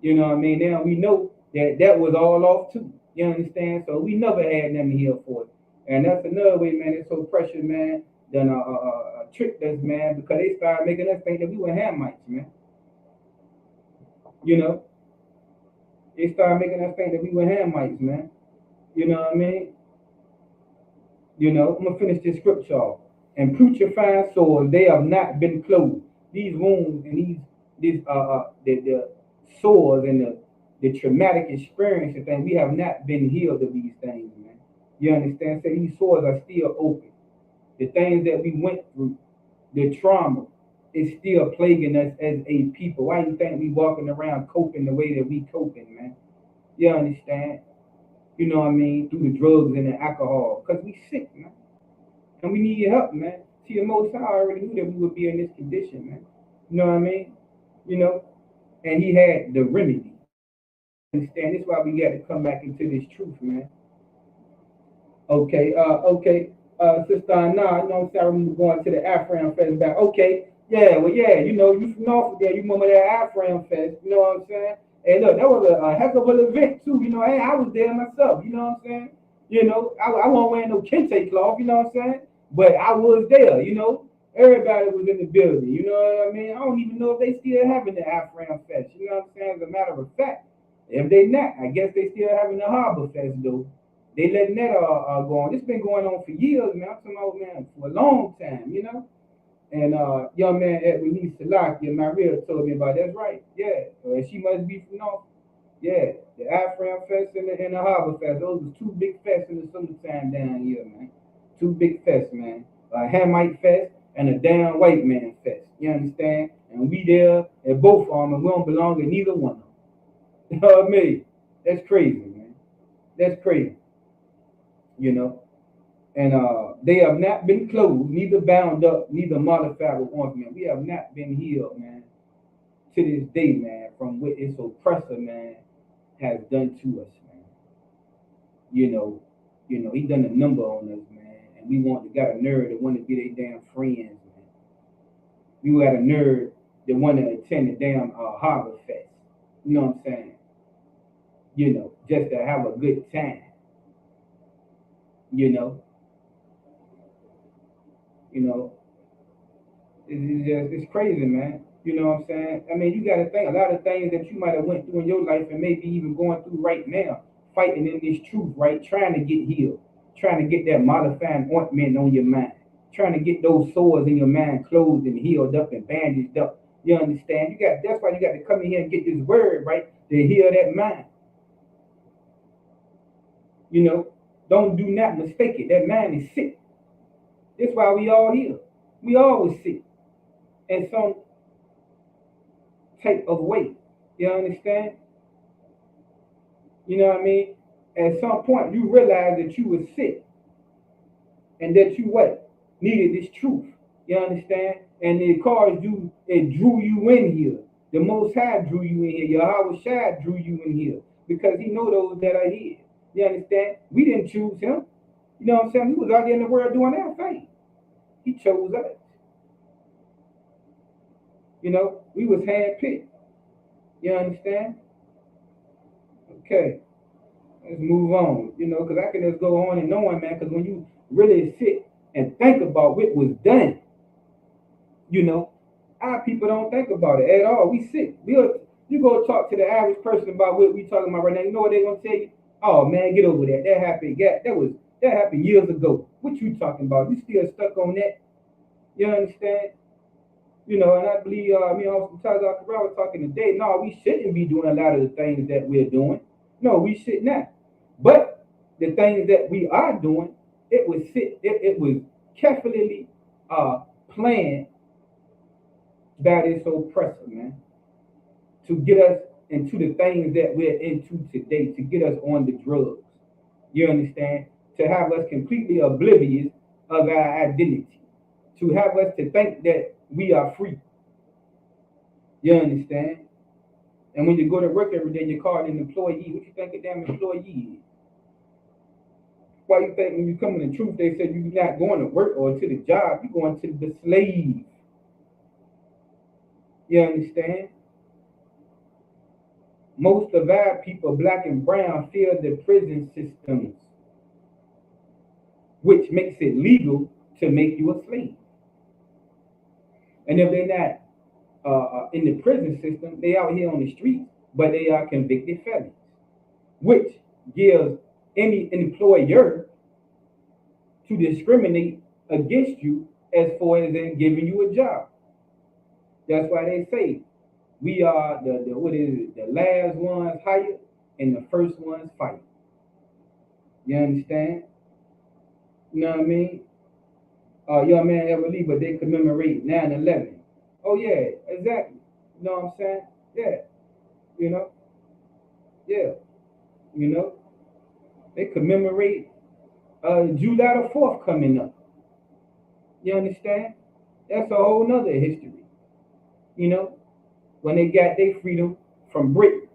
You know what I mean? Now we know that that was all off too. You understand? So we never had nothing here for it. And that's another way, man. It's so precious, man. Done tricked us, man, because they started making us think that we were Hamites, man. You know? They started making us think that we were Hamites, man. You know what I mean? You know, I'm gonna finish this scripture off. And putrefying sores, they have not been closed. These wounds and the sores and the traumatic experiences thing, we have not been healed of these things, man. You understand? So these sores are still open. The things that we went through, the trauma, is still plaguing us as a people. Why do you think we walking around coping the way that we coping, man? You understand? You know what I mean? Through the drugs and the alcohol. Because we sick, man. And we need help, man. See, the Most High already knew that we would be in this condition, man. You know what I mean? You know? And he had the remedy. Understand? That's why we got to come back into this truth, man. Okay, Sister Anna, you know what I'm saying? I remember going to the Afran Fest back. Okay, yeah, well, yeah, you know, you from Norfolk there, you remember that Afran Fest, you know what I'm saying? Hey, look, that was a heck of an event, too, you know, hey, I was there myself, you know what I'm saying? You know, I wasn't wearing no kente cloth, you know what I'm saying? But I was there, you know? Everybody was in the building, you know what I mean? I don't even know if they still having the Afran Fest, you know what I'm saying? As a matter of fact, if they not, I guess they still having the Harbor Fest, though. They letting that go on. It's been going on for years, man. I'm talking about, man, for a long time, you know? And young man at Release Salakia, my real told me about that's right. Yeah. And she must be from North. Yeah. The Afram Fest and the Harbor Fest. Those was two big fests in the summertime down here, man. Two big fests, man. A Hamite Fest and a damn white man fest. You understand? And we there at both of them, and we don't belong in neither one of them. You know what I mean? That's crazy, man. That's crazy. You know? And they have not been closed, neither bound up, neither modified with ointment. We have not been healed, man, to this day, man, from what its oppressor, man, has done to us, man. You know, he done a number on us, man, and we got a nerve to want to be their damn friends, man. We got a nerve that want to attend the damn Harbor Fest. You know what I'm saying? Just to have a good time. You know, you know, it's crazy, man. You know what I'm saying? I mean, you got to think a lot of things that you might have went through in your life and maybe even going through right now, fighting in this truth, right? Trying to get healed, trying to get that modifying ointment on your mind, trying to get those sores in your mind closed and healed up and bandaged up. You understand? That's why you got to come in here and get this word, right? To heal that mind. Don't do not mistake it. That mind is sick. That's why we all here. We always sick in some type of way. You understand? You know what I mean? At some point, you realize that you were sick and that you what? Needed this truth. You understand? And it drew you in here. The Most High drew you in here. Yahweh Shai drew you in here because He know those that are here. You understand? We didn't choose Him. You know what I'm saying? He was out there in the world doing that thing. He chose us. We was handpicked. You understand? Okay. Let's move on. Because I can just go on and on, man. Because when you really sit and think about what was done, our people don't think about it at all. We sick. You go talk to the average person about what we talking about right now. You know what they're gonna tell you? Oh man, get over that. That happened. That happened years ago. What you talking about? You still stuck on that? You understand? And I believe, sometimes Dr. Brown was talking today. No, we shouldn't be doing a lot of the things that we're doing. No, we should not. But the things that we are doing, it was carefully planned by this oppressor, man, to get us into the things that we're into today, to get us on the drugs. You understand? To have us completely oblivious of our identity, to have us to think that we are free. You understand? And when you go to work every day, you're called an employee. What you think a damn employee is? Why you think when you come in the truth, they said you're not going to work or to the job, you're going to the slave. You understand? Most of our people, black and brown, fear the prison systems, which makes it legal to make you a slave. And if they're not in the prison system, they out here on the streets, but they are convicted felons, which gives any employer to discriminate against you as far as in giving you a job. That's why they say we are the last ones hired and the first ones fired. You understand? You know what I mean? Young man ever leave, but they commemorate 9/11. Oh yeah, exactly. You know what I'm saying? Yeah. Yeah. They commemorate July the 4th coming up. You understand? That's a whole nother history. When they got their freedom from Britain,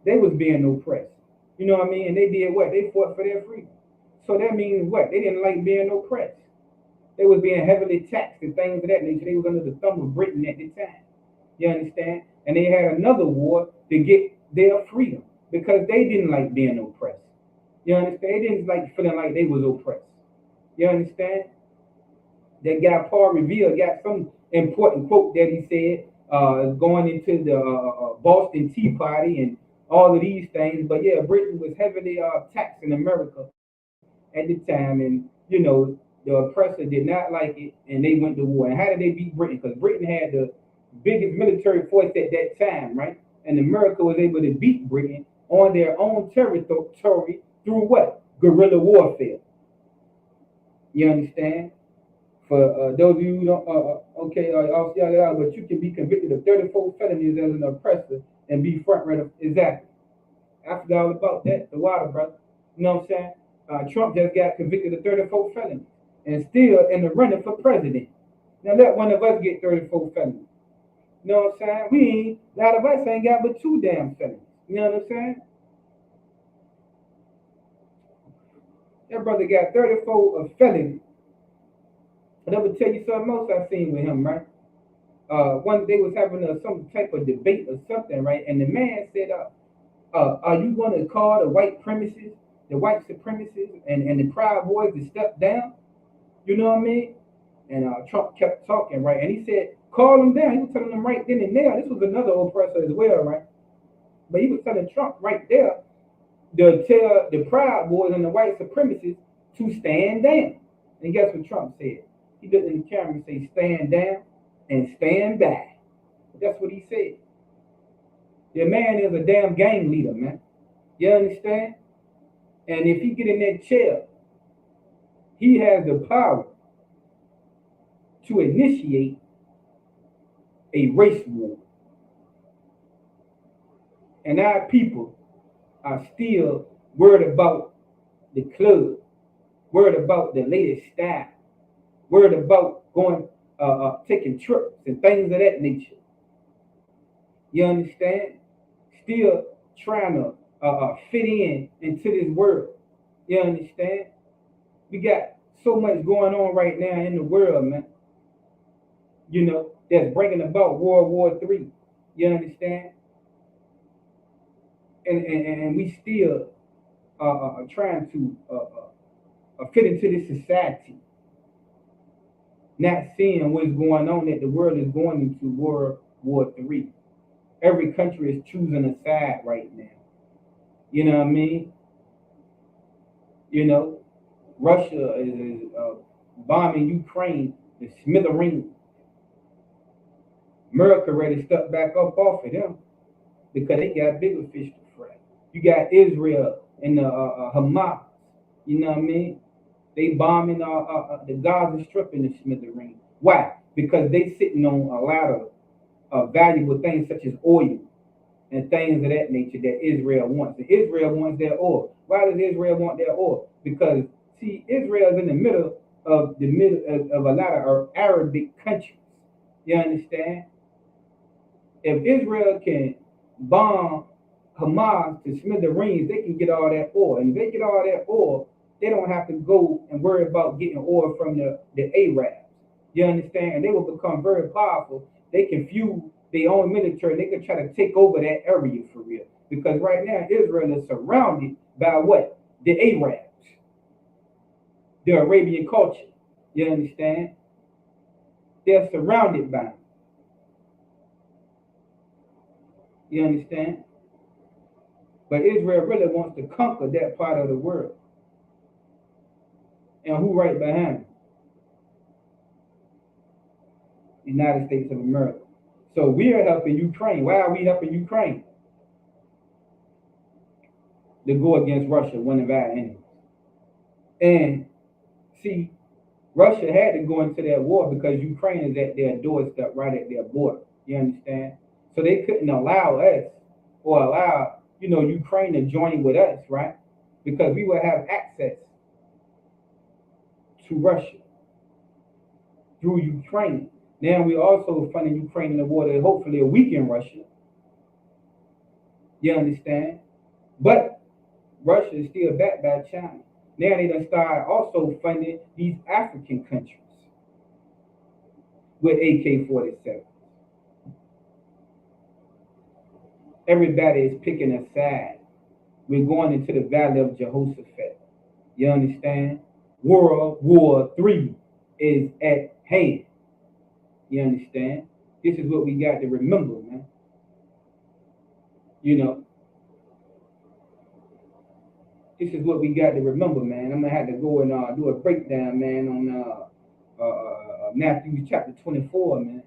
they was being oppressed. You know what I mean? And they did what? They fought for their freedom. So that means what? They didn't like being oppressed. They was being heavily taxed and things of that nature. They was under the thumb of Britain at the time. You understand? And they had another war to get their freedom because they didn't like being oppressed. You understand? They didn't like feeling like they was oppressed. You understand? That guy Paul Revere got some important quote that he said going into the Boston Tea Party and all of these things. But yeah, Britain was heavily taxing America at the time, and the oppressor did not like it, and they went to war. And how did they beat Britain? Because Britain had the biggest military force at that time, right? And America was able to beat Britain on their own territory through what? Guerrilla warfare. You understand? For those of you who don't, I'll shout it out, but you can be convicted of 34 felonies as an oppressor and be front runner. Exactly. I forgot all about that. The water, brother. You know what I'm saying? Trump just got convicted of 34 felonies and still in the running for president. Now let one of us get 34 felonies. You know what I'm saying? A lot of us ain't got but 2 damn felonies. You know what I'm saying? That brother got 34 of felonies. And I would tell you something else I seen with him, right? One day was having some type of debate or something, right? And the man said, are you going to call the white supremacists and the Proud Boys to step down? You know what I mean? And Trump kept talking, right? And he said, call them down. He was telling them right then and there. This was another oppressor as well, right? But he was telling Trump right there to tell the Proud Boys and the white supremacists to stand down. And guess what Trump said? He looked in the camera and said, stand down and stand back. That's what he said. The man is a damn gang leader, man. You understand? And if he get in that chair, he has the power to initiate a race war. And our people are still worried about the club, worried about the latest style, worried about going, taking trips and things of that nature. You understand? Still trying to fit into this world. You understand? We got so much going on right now in the world, man. You know, that's bringing about World War III. You understand? And we still trying to fit into this society, not seeing what's going on, that the world is going into World War III. Every country is choosing a side right now. You know what I mean? You know, Russia is bombing Ukraine to smithereens. America ready to step back up off of them because they got bigger fish to fry. You got Israel and the Hamas. You know what I mean? They bombing the Gaza Strip in the smithereens. Why? Because they sitting on a lot of valuable things such as oil and things of that nature that Israel wants. And Israel wants their oil. Why does Israel want their oil? Because see, Israel is in the middle of a lot of Arabic countries. You understand? If Israel can bomb Hamas to smithereens, they can get all that oil. And if they get all that oil, they don't have to go and worry about getting oil from the Arabs. You understand? And they will become very powerful. They can fuel their own military. They can try to take over that area for real. Because right now, Israel is surrounded by what? The Arabs. The Arabian culture. You understand? They're surrounded by them. You understand? But Israel really wants to conquer that part of the world. And who right behind them? United States of America. So we are helping Ukraine. Why are we helping Ukraine? To go against Russia, one of our enemies. And see, Russia had to go into that war because Ukraine is at their doorstep, right at their border. You understand? So they couldn't allow us or allow, Ukraine to join with us, right? Because we would have access to Russia through Ukraine. Now we're also funding Ukraine in the war to hopefully weaken Russia. You understand? But Russia is still backed by China. Now they done start also funding these African countries with AK-47. Everybody is picking a side. We're going into the valley of Jehoshaphat. You understand? World War III is at hand. You understand? This is what we got to remember, man. This is what we got to remember, man. I'm gonna have to go and do a breakdown, man, on Matthew chapter 24, man.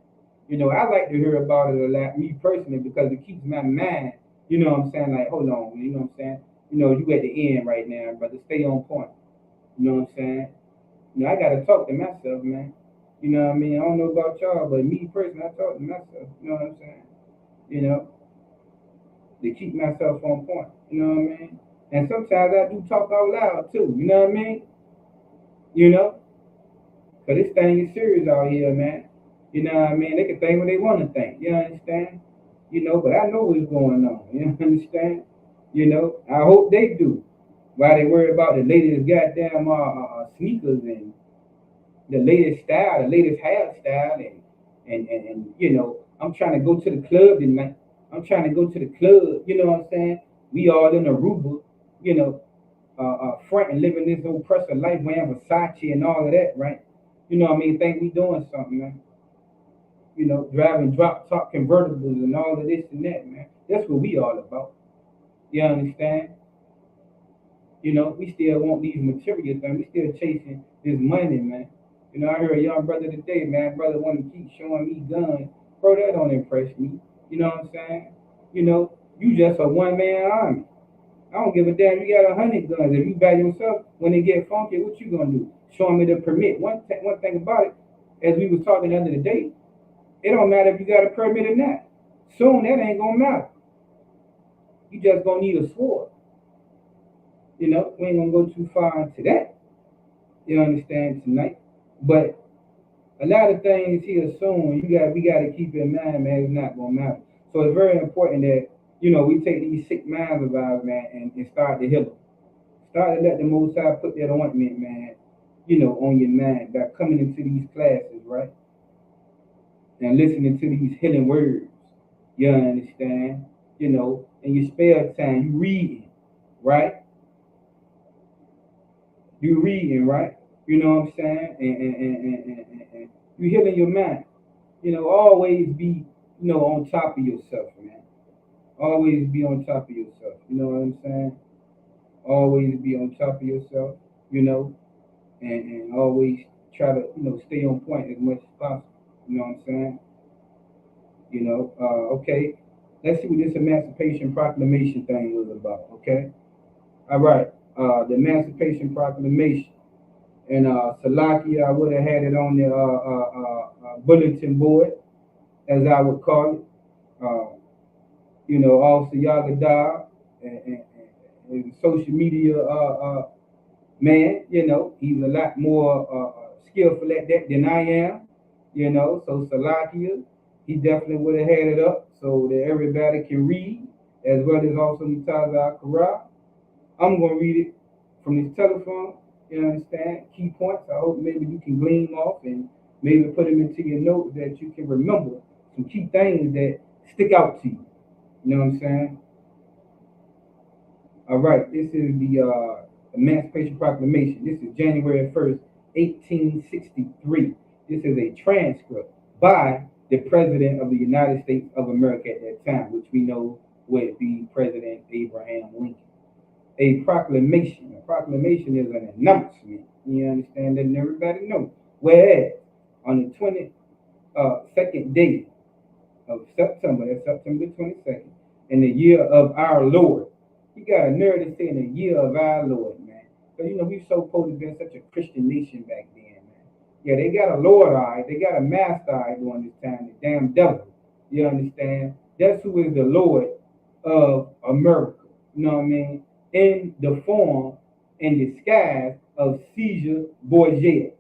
I like to hear about it a lot, me personally, because it keeps my mind, what I'm saying, like, hold on, you know what I'm saying? You at the end right now, brother. Stay on point. You know what I'm saying? I gotta talk to myself, man. You know what I mean? I don't know about y'all, but me personally, I talk to myself. You know what I'm saying? To keep myself on point. You know what I mean? And sometimes I do talk out loud too, you know what I mean? You know? Because this thing is serious out here, man. You know what I mean? They can think what they want to think, you understand? You know, but I know what's going on, you understand? You know, I hope they do. While they worry about the latest goddamn sneakers and the latest style, the latest hairstyle, and you know, I'm trying to go to the club tonight. I'm trying to go to the club. You know what I'm saying? We all in Aruba, you know, front and living this oppressive life, wearing Versace and all of that, right? You know what I mean? Think we doing something, man. You know, driving drop top convertibles and all of this and that, man. That's what we all about. You understand? You know, we still want these material things. We still chasing this money, man. You know, I heard a young brother today, man. Brother want to keep showing me guns. Bro, that don't impress me. You know what I'm saying? You know, you just a one man army. I don't give a damn. You got 100 guns. If you by yourself, when they get funky, what you gonna do? Show me the permit. One thing about it, as we was talking the other day, it don't matter if you got a permit or not. Soon that ain't gonna matter. You just gonna need a sword. You know, we ain't gonna go too far into that. You understand tonight? But a lot of things here soon, we gotta keep in mind, man, it's not gonna matter. So it's very important that, you know, we take these sick minds of ours, man, and start to heal them. Start to let the Most High put that ointment, man, you know, on your mind by coming into these classes, right? And listening to these healing words. You understand? You know, in your spare time, you reading, right? You reading, right? You know what I'm saying? And you healing your mind. You know, always be, you know, on top of yourself, man. Always be on top of yourself. You know what I'm saying? Always be on top of yourself, you know, and always try to, you know, stay on point as much as possible. You know what I'm saying? You know, okay. Let's see what this Emancipation Proclamation thing was about, okay? All right. The Emancipation Proclamation. And Salakia, I would have had it on the bulletin board, as I would call it. You know, also Yagada and social media man, you know, he's a lot more skillful at that than I am, you know. So Salakia, he definitely would have had it up so that everybody can read, as well as also Mutaza Akara. I'm gonna read it from this telephone. You understand? Key points. I hope maybe you can glean off and maybe put them into your notes that you can remember some key things that stick out to you. You know what I'm saying? All right. This is the Emancipation Proclamation. This is January 1st, 1863. This is a transcript by the President of the United States of America at that time, which we know would be President Abraham Lincoln. A proclamation. A proclamation is an announcement. You understand that? And everybody knows. Whereas on the 22nd day of September, that's September 22nd, in the year of our Lord. You got a nerve to say in the year of our Lord, man. Because, you know, we so supposed to be such a Christian nation back then, man. Yeah, they got a Lord eye. They got a master eye during this time, the damn devil. You understand? That's who is the Lord of America. You know what I mean? In the form and disguise of Caesar Borgia,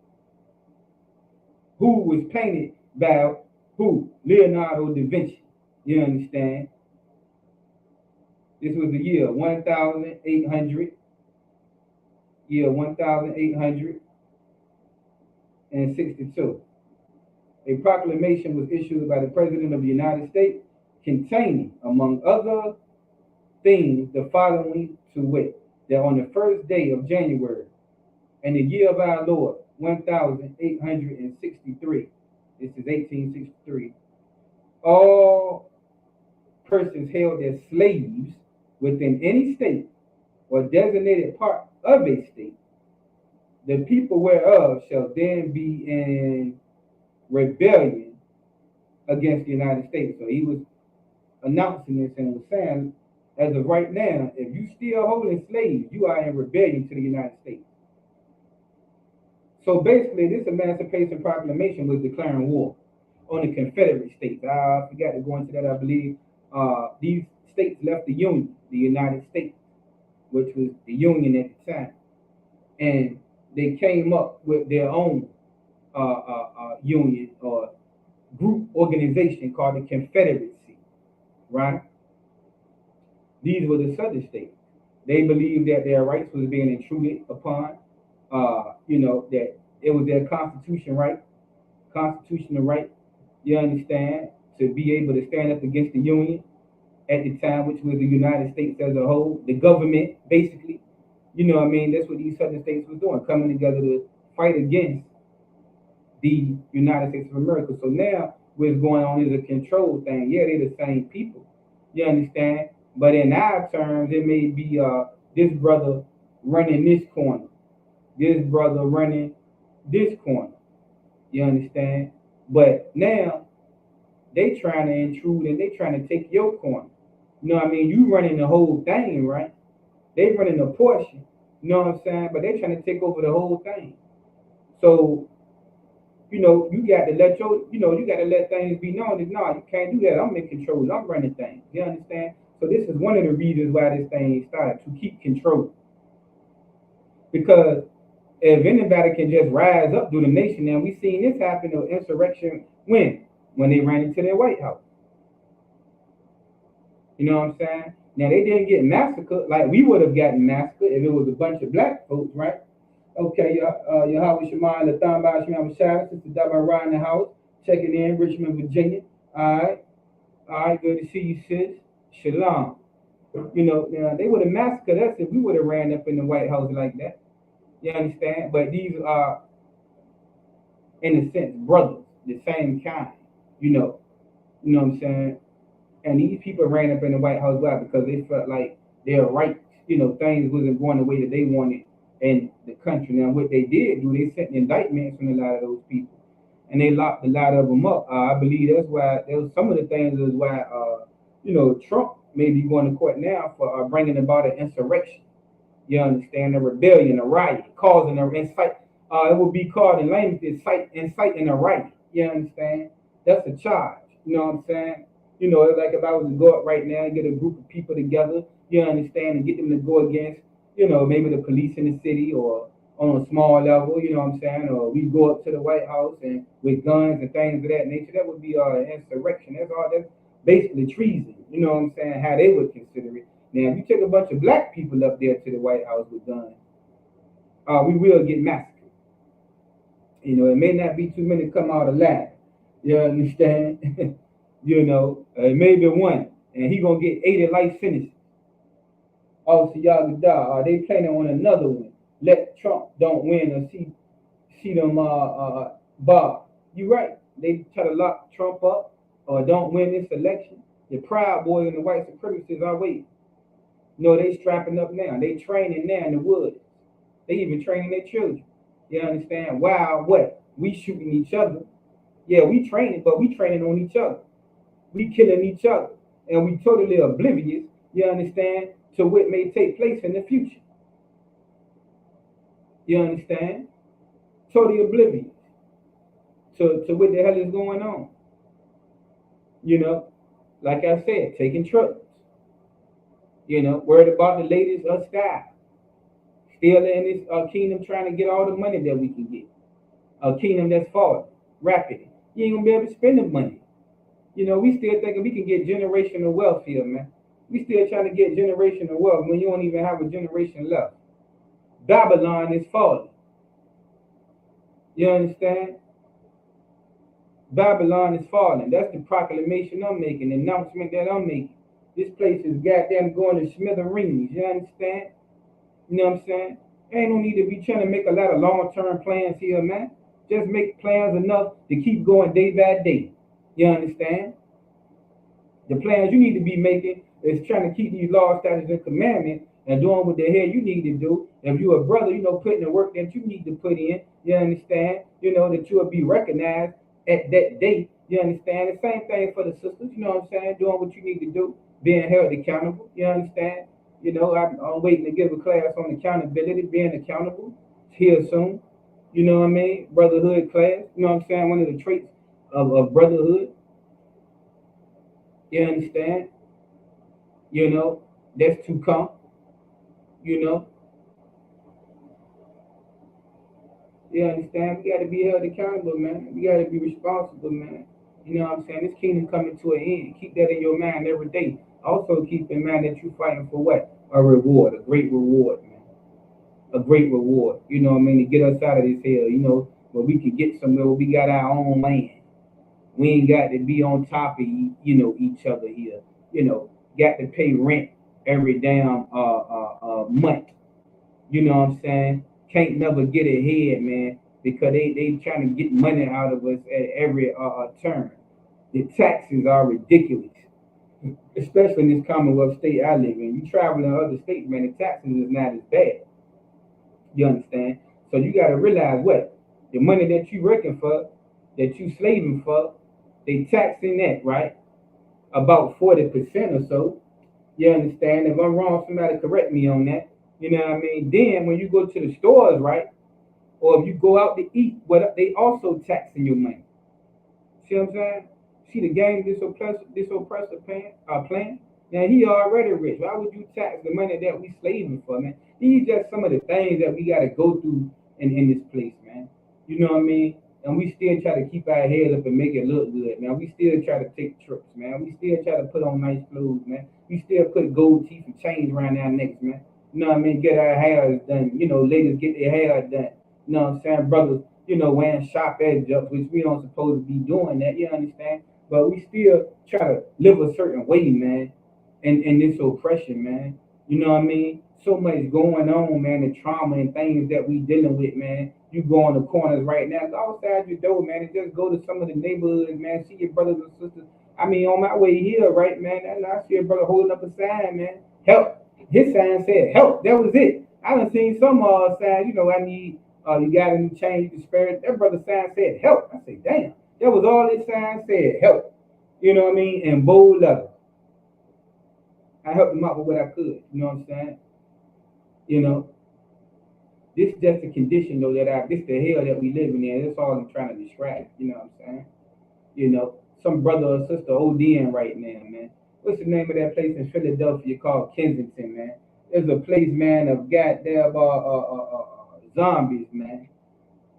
who was painted by who? Leonardo da Vinci. You understand? This was the year 1800, year 1862. A proclamation was issued by the President of the United States containing, among other things, the following to wit, that on the first day of January, in the year of our Lord, 1863, this is 1863, all persons held as slaves within any state or designated part of a state, the people whereof shall then be in rebellion against the United States. So he was announcing this and was saying, as of right now, if you still holding slaves, you are in rebellion to the United States. So basically, this Emancipation Proclamation was declaring war on the Confederate States. I forgot to go into that, I believe. These states left the Union, the United States. which was the Union at the time, and they came up with their own union or group organization called the Confederacy, right? These were the Southern states. They believed that their rights was being intruded upon. That it was their constitutional right. You understand, to be able to stand up against the Union at the time, which was the United States as a whole, the government, basically. You know what I mean? That's what these Southern states was doing, coming together to fight against the United States of America. So now what's going on is a control thing. Yeah, they're the same people. You understand? But in our terms, it may be this brother running this corner, this brother running this corner. You understand? But now they trying to intrude and they trying to take your corner. You know what I mean? You running the whole thing, right? They running a portion. You know what I'm saying? But they trying to take over the whole thing. So, you got to let you got to let things be known that no, you can't do that. I'm in control. I'm running things. You understand? So this is one of the reasons why this thing started, to keep control. Because if anybody can just rise up through the nation, and we seen this happen to insurrection when they ran into their White House. You know what I'm saying? Now they didn't get massacred like we would have gotten massacred if it was a bunch of black folks, right? Okay, Yahweh Shemai, Lathan Ba Shemai Bashar, Sister Daba Ra in the house, checking in, Richmond, Virginia. All right, good to see you, sis. Shalom. Now they would have massacred us if we would have ran up in the White House like that. You understand? But these are, in a sense, brothers, the same kind. You know what I'm saying? And these people ran up in the White House. Why? Because they felt like their rights, things wasn't going the way that they wanted in the country. Now, what they did do, they sent indictments from a lot of those people, and they locked a lot of them up. I believe that's why there was some of the things is why, Trump may be going to court now for bringing about an insurrection. You understand? A rebellion, a riot, causing an incite. It would be called in language inciting a riot. You understand? That's a charge. You know what I'm saying? Like if I was to go up right now and get a group of people together, you understand, and get them to go against, maybe the police in the city or on a small level, you know what I'm saying? Or we go up to the White House and with guns and things of that nature, that would be an insurrection. That's basically treason. You know what I'm saying? How they would consider it. Now, if you take a bunch of black people up there to the White House with guns, we will get massacred. It may not be too many come out alive. You understand? Maybe one, and he gonna get 80 life sentences. Also, y'all could die. Are they planning on another one? Let Trump don't win or see them bar. You right. They try to lock Trump up or don't win this election. The Proud Boys and the white supremacists are waiting. They strapping up now. They training now in the woods. They even training their children. You understand? Wow, what? We shooting each other. Yeah, we training, but we training on each other. We killing each other. And we totally oblivious, you understand, to what may take place in the future. You understand? Totally oblivious to what the hell is going on. Like I said, taking trucks. Worried about the latest style. Still in this kingdom trying to get all the money that we can get. A kingdom that's falling rapidly. You ain't gonna be able to spend the money. We still thinking we can get generational wealth here, man. We still trying to get generational wealth when you don't even have a generation left. Babylon is falling. You understand? Babylon is falling. That's the proclamation I'm making, the announcement that I'm making. This place is goddamn going to smithereens. You understand? You know what I'm saying? Ain't no need to be trying to make a lot of long-term plans here, man. Just make plans enough to keep going day by day. You understand? The plans you need to be making is trying to keep these laws, statutes, and commandments and doing what the hell you need to do. If you're a brother, putting the work that you need to put in, you understand, that you'll be recognized at that day. You understand? The same thing for the sisters, you know what I'm saying? Doing what you need to do, being held accountable, you understand? I'm waiting to give a class on accountability, being accountable here soon. You know what I mean? Brotherhood class, you know what I'm saying? One of the traits of brotherhood. You understand? That's to come. You know, you understand? We got to be held accountable, man. We got to be responsible, man. You know what I'm saying? This kingdom coming to an end. Keep that in your mind every day. Also keep in mind that you're fighting for what? A reward, a great reward, man. A great reward. You know what I mean? To get us out of this hell, you know, where we can get somewhere where we got our own land. We ain't got to be on top of each other here. You know, got to pay rent every damn month. You know what I'm saying? Can't never get ahead, man, because they trying to get money out of us at every turn. The taxes are ridiculous, especially in this Commonwealth state I live in. You travel in other states, man, the taxes is not as bad. You understand? So you got to realize what the money that you working for, that you slaving for, they taxing that, right? About 40% or so. You understand? If I'm wrong, somebody correct me on that. You know what I mean? Then when you go to the stores, right? Or if you go out to eat, what they also taxing your money. See what I'm saying? See the game this oppressor playing? Now he already rich. Why would you tax the money that we slaving for, man? These just some of the things that we gotta go through in this place, man. You know what I mean? And we still try to keep our head up and make it look good, man. We still try to take trips, man. We still try to put on nice clothes, man. We still put gold teeth and chains around our necks, man. You know what I mean? Get our hair done. You know, ladies get their hair done. You know what I'm saying? Brothers, wearing sharp edge ups, which we don't supposed to be doing that, you understand? But we still try to live a certain way, man, in this oppression, man. You know what I mean? So much going on, man, the trauma and things that we dealing with, man. You go on the corners right now, go outside your door, man, and just go to some of the neighborhoods, man, see your brothers and sisters. I mean, on my way here, right, man, and I see a brother holding up a sign, man. Help. His sign said help. That was it. I done seen some signs, I need you got any change the spirit. That brother sign said help. I said, damn. That was all this sign said, help. You know what I mean? In bold letter. I helped him out with what I could. You know what I'm saying? You know, this is just a condition though this the hell that we living in. That's all I'm trying to describe. You know what I'm saying? You know, some brother or sister ODing right now, man. What's the name of that place in Philadelphia called Kensington, man? There's a place, man, of goddamn zombies, man.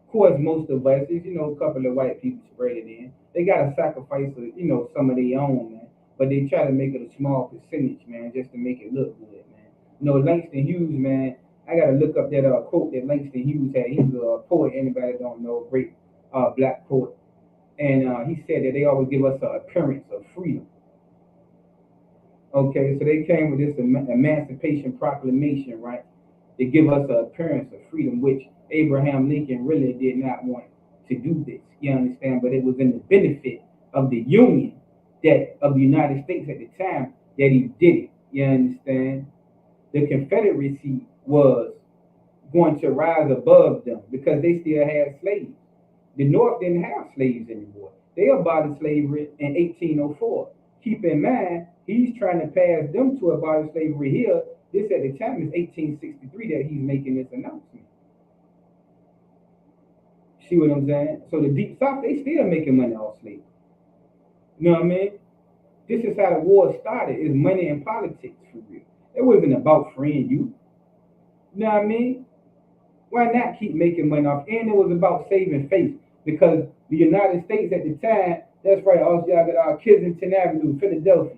Of course, most of us, is, a couple of white people spread it in. They got to sacrifice, some of their own, man. But they try to make it a small percentage, man, just to make it look good, man. Langston Hughes, man, I got to look up that quote that Langston Hughes had. He was a poet, anybody don't know, a great black poet. And he said that they always give us an appearance of freedom. Okay, so they came with this Emancipation Proclamation, right? To give us an appearance of freedom, which Abraham Lincoln really did not want to do this. You understand? But it was in the benefit of the Union of the United States at the time that he did it. You understand? The Confederacy was going to rise above them because they still had slaves. The North didn't have slaves anymore. They abolished slavery in 1804. Keep in mind, he's trying to pass them to abolish slavery here. This at the time is 1863 that he's making this announcement. See what I'm saying? So the Deep South, they still making money off slavery. You know what I mean? This is how the war started, is money and politics for real. It wasn't about freeing you. You know what I mean? Why not keep making money off? And it was about saving face because the United States at the time, that's right, also y'all got Kensington Avenue, Philadelphia.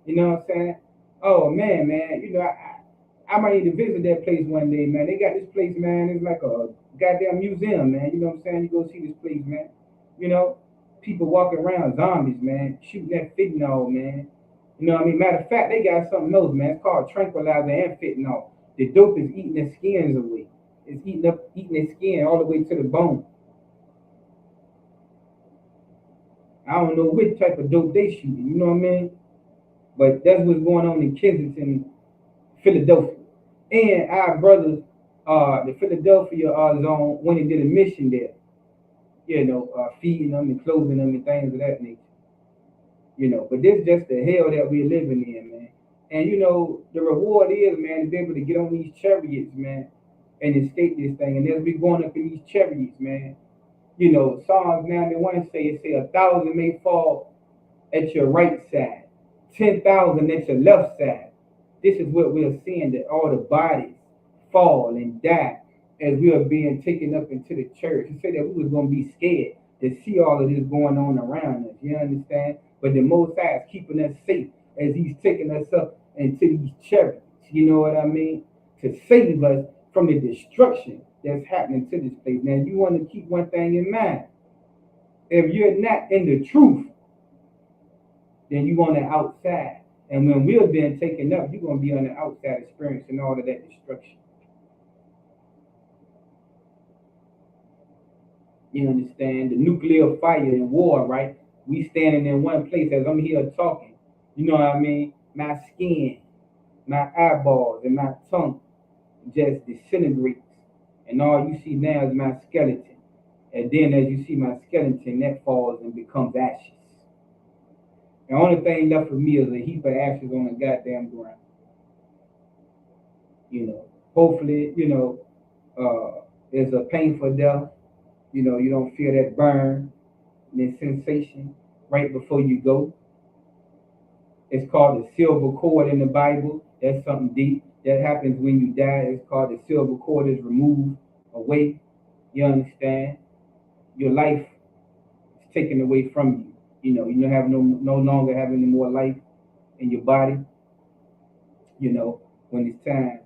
You know what I'm saying? Oh man, I might need to visit that place one day, man. They got this place, man. It's like a goddamn museum, man. You know what I'm saying? You go see this place, man. People walking around, zombies, man, shooting that fentanyl, man. You know what I mean? Matter of fact, they got something else, man. It's called tranquilizer and fentanyl. The dope is eating their skins away. It's eating their skin all the way to the bone. I don't know which type of dope they shooting, you know what I mean? But that's what's going on in Kensington, Philadelphia. And our brothers, the Philadelphia zone, went and did a mission there. Feeding them and clothing them and things of that nature. But this is just the hell that we're living in, man. And the reward is, man, to be able to get on these chariots, man, and escape this thing. And as we going up in these chariots, man, Psalms 91 say 1,000 may fall at your right side, 10,000 at your left side, This is what we're seeing, that all the bodies fall and die as we are being taken up into the church. He said that we was going to be scared to see all of this going on around us. You understand? But the Most High is keeping us safe as He's taking us up into these chariots. You know what I mean? To save us from the destruction that's happening to this place. Now, you want to keep one thing in mind. If you're not in the truth, then you're on the outside. And when we're being taken up, you're going to be on the outside experiencing all of that destruction. You understand? The nuclear fire in war, right? We standing in one place as I'm here talking. You know what I mean? My skin, my eyeballs, and my tongue just disintegrates. And all you see now is my skeleton. And then as you see my skeleton, that falls and becomes ashes. The only thing left for me is a heap of ashes on the goddamn ground. You know, hopefully, it's a painful death. You know, you don't feel that burn, that sensation right before you go. It's called the silver cord in the Bible. That's something deep. That happens when you die. It's called the silver cord is removed away. You understand? Your life is taken away from you. You don't have no longer have any more life in your body. When it's time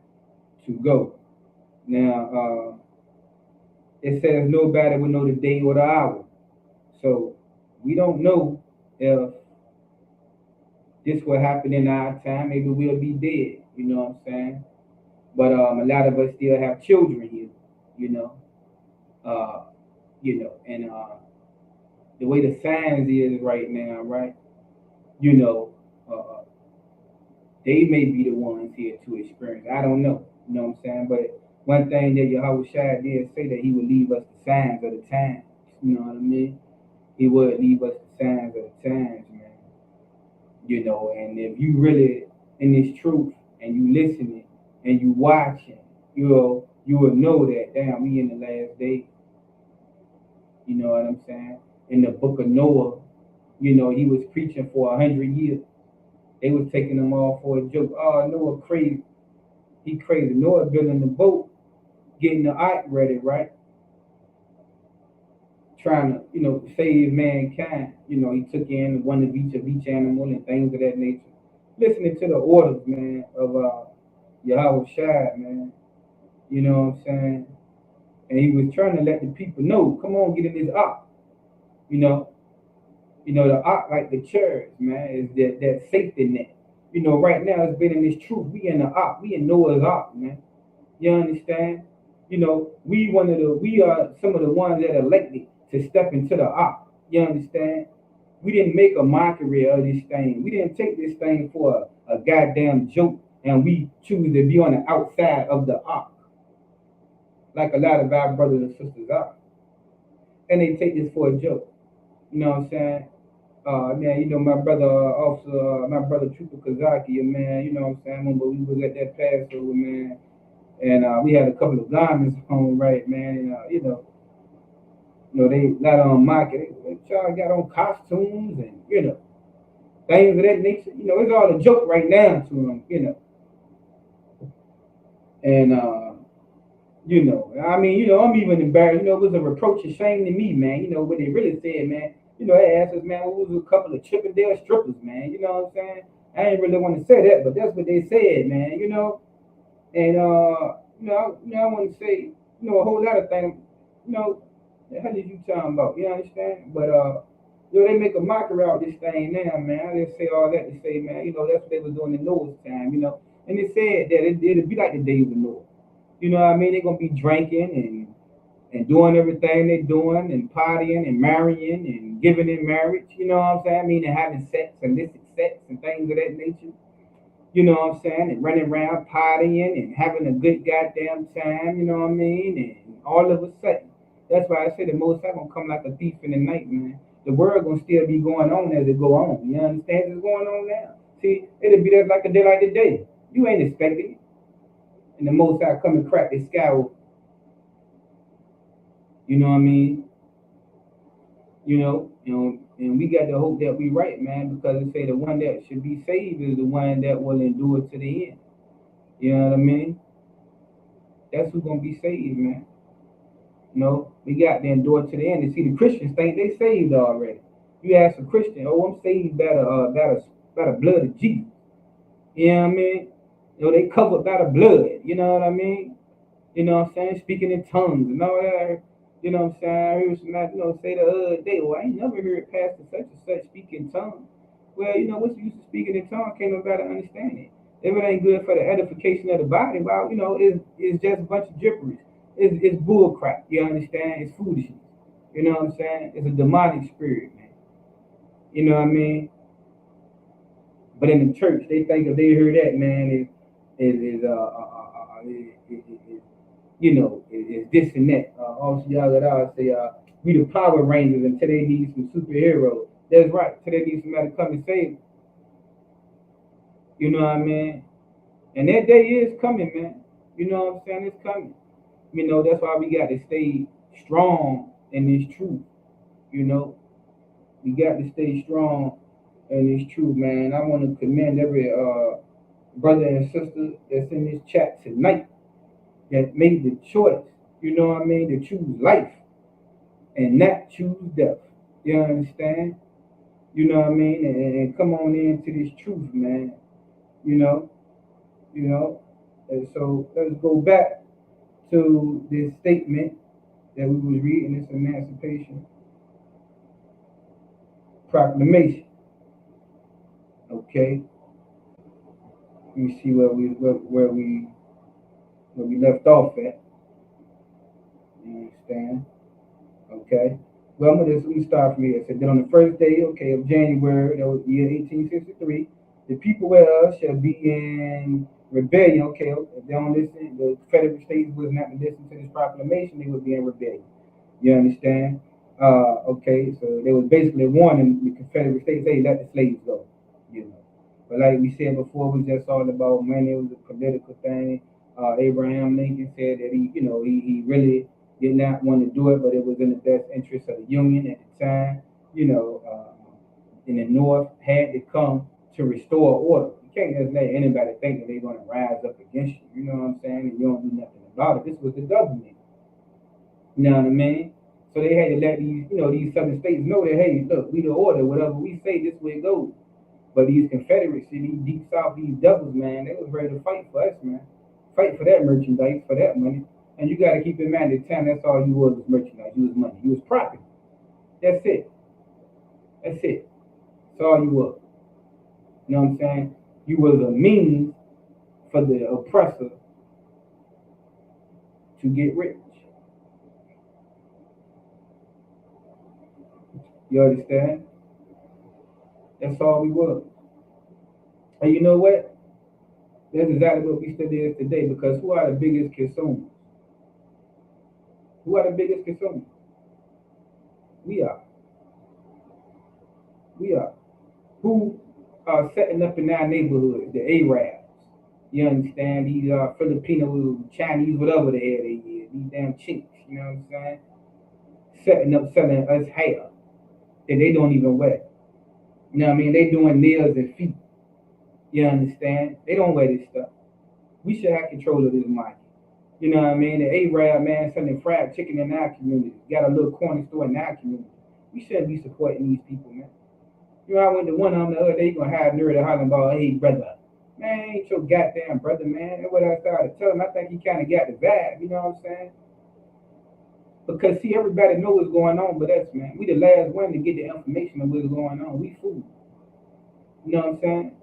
to go. Now, it says nobody will know the day or the hour. So we don't know if this will happen in our time. Maybe we'll be dead. You know what I'm saying? But a lot of us still have children here. You know, and the way the science is right now, right? You know, they may be the ones here to experience. I don't know. You know what I'm saying? But one thing that Yahweh Shai did say that He would leave us the signs of the times. You know what I mean? He would leave us the signs of the times, man. And if you really in this truth and you listening and you watching, you will know that damn, we in the last days. You know what I'm saying? In the book of Noah, he was preaching for 100 years. They was taking him off for a joke. Oh, Noah crazy. He crazy. Noah building the boat, getting the ark ready, right? Trying to, save mankind. He took in one of each animal and things of that nature. Listening to the orders, man, of Yahweh Shai, man. You know what I'm saying? And he was trying to let the people know, come on, get in this ark. The ark, like the church, man, is that safety net. Right now it's been in this truth. We in the ark. We in Noah's ark, man. You understand? We are some of the ones that elected to step into the ark. You understand? We didn't make a mockery of this thing. We didn't take this thing for a goddamn joke, and we choose to be on the outside of the ark, like a lot of our brothers and sisters are. And they take this for a joke. You know what I'm saying? Man, my brother Trooper Kazaki, man, you know what I'm saying? When we was at that Passover, man, and we had a couple of garments on, right, man, and they not on market. Y'all got on costumes and things of that nature. It's all a joke right now to them, and I'm even embarrassed. It was a reproach and shame to me, man. What they really said, man. They asked us, man, what was a couple of Chippendale strippers, man? You know what I'm saying? I didn't really want to say that, but that's what they said, man. And I want to say, a whole lot of things. The hell did you talking about? You understand? But they make a mockery out of this thing now, man. I just say all that to say, man, that's what they was doing in Noah's time, And they said that it'd be like the days of Noah. You know what I mean? They're gonna be drinking and doing everything they're doing and partying and marrying and giving in marriage. You know what I'm saying? And having sex, illicit sex and things of that nature. You know what I'm saying? And running around partying and having a good goddamn time. You know what I mean? And all of a sudden, that's why I say the Most High gonna come like a thief in the night, man. The world gonna still be going on as it go on. You understand? It's going on now. See, it'll be there like a day like the day. You ain't expecting it. And the Most High come and crack the sky open. You know what I mean? And we got to hope that we right, man, because it say the one that should be saved is the one that will endure to the end. You know what I mean? That's who's gonna be saved, man. You know, we got the door to the end. And see, the Christians think they saved already. You ask a Christian, oh, I'm saved by the blood of Jesus. You know what I mean? You know, they covered by the blood. You know what I mean? You know what I'm saying? Speaking in tongues and all that. You know what I'm saying? I heard somebody, say the other day, well, I ain't never heard Pastor such and such speak in tongues. Well, what's the use of speaking in tongues? Can't nobody understand it. If it ain't good for the edification of the body, well, it's just a bunch of gibberish. It's bull crap. You understand? It's foolishness. You know what I'm saying? It's a demonic spirit, man. You know what I mean? But in the church, they think if they hear that, man, it's this and that. Also, y'all got out say, we the Power Rangers until they need some superheroes. That's right. Till they need somebody to come and save them. You know what I mean? And that day is coming, man. You know what I'm saying? It's coming. That's why we got to stay strong in this truth. You know, we got to stay strong in this truth, man. I want to commend every brother and sister that's in this chat tonight that made the choice, you know what I mean, to choose life and not choose death. You understand? You know what I mean? And come on into this truth, man. You know, And so let's go back to this statement that we was reading, this Emancipation Proclamation. Okay. Let me see where we left off at. You understand? Okay. Well, let me start from here. It said that on the first day, okay, of January, that was the year 1863, the people whereof shall be in rebellion. Okay, if they don't listen, the Confederate States was not to listen to this proclamation, they would be in rebellion. You understand? Okay, so they was basically warning the Confederate States, hey, let the slaves go. You know. But like we said before, we just talked about money, it was a political thing. Abraham Lincoln said that he really did not want to do it, but it was in the best interest of the Union at the time. In the North had to come to restore order. You can't just let anybody think that they're going to rise up against you. You know what I'm saying? And you don't do nothing about it. This was the government. You know what I mean? So they had to let these southern states know that, hey, look, we the order. Whatever we say, this way it goes. But these Confederates, these deep south, these devils, man, they was ready to fight for us, man. Fight for that merchandise, for that money. And you got to keep in mind at the time, that's all you was merchandise. You was money. You was property. That's it. That's it. That's all you was. You know what I'm saying? You was a means for the oppressor to get rich. You understand? That's all we was. And you know what? That's exactly what we still is today, because who are the biggest consumers? Who are the biggest consumers? We are. We are. Who are setting up in our neighborhood? The Arabs. You understand? These Filipino, Chinese, whatever the hell they is. These damn chicks. You know what I'm saying? Setting up, selling us hair that they don't even wear. You know what I mean? They doing nails and feet. You understand? They don't wear this stuff. We should have control of this market. You know what I mean? The Arab man selling fried chicken in our community. Got a little corner store in our community. We shouldn't be supporting these people, man. I went to one of them the other day, you gonna have nerd to holler about, hey brother. Man, ain't your goddamn brother, man. That's what I started to tell him. I think he kinda got the vibe, you know what I'm saying? Because see, everybody know what's going on with us, man. We the last one to get the information of what's going on. We fool. You know what I'm saying?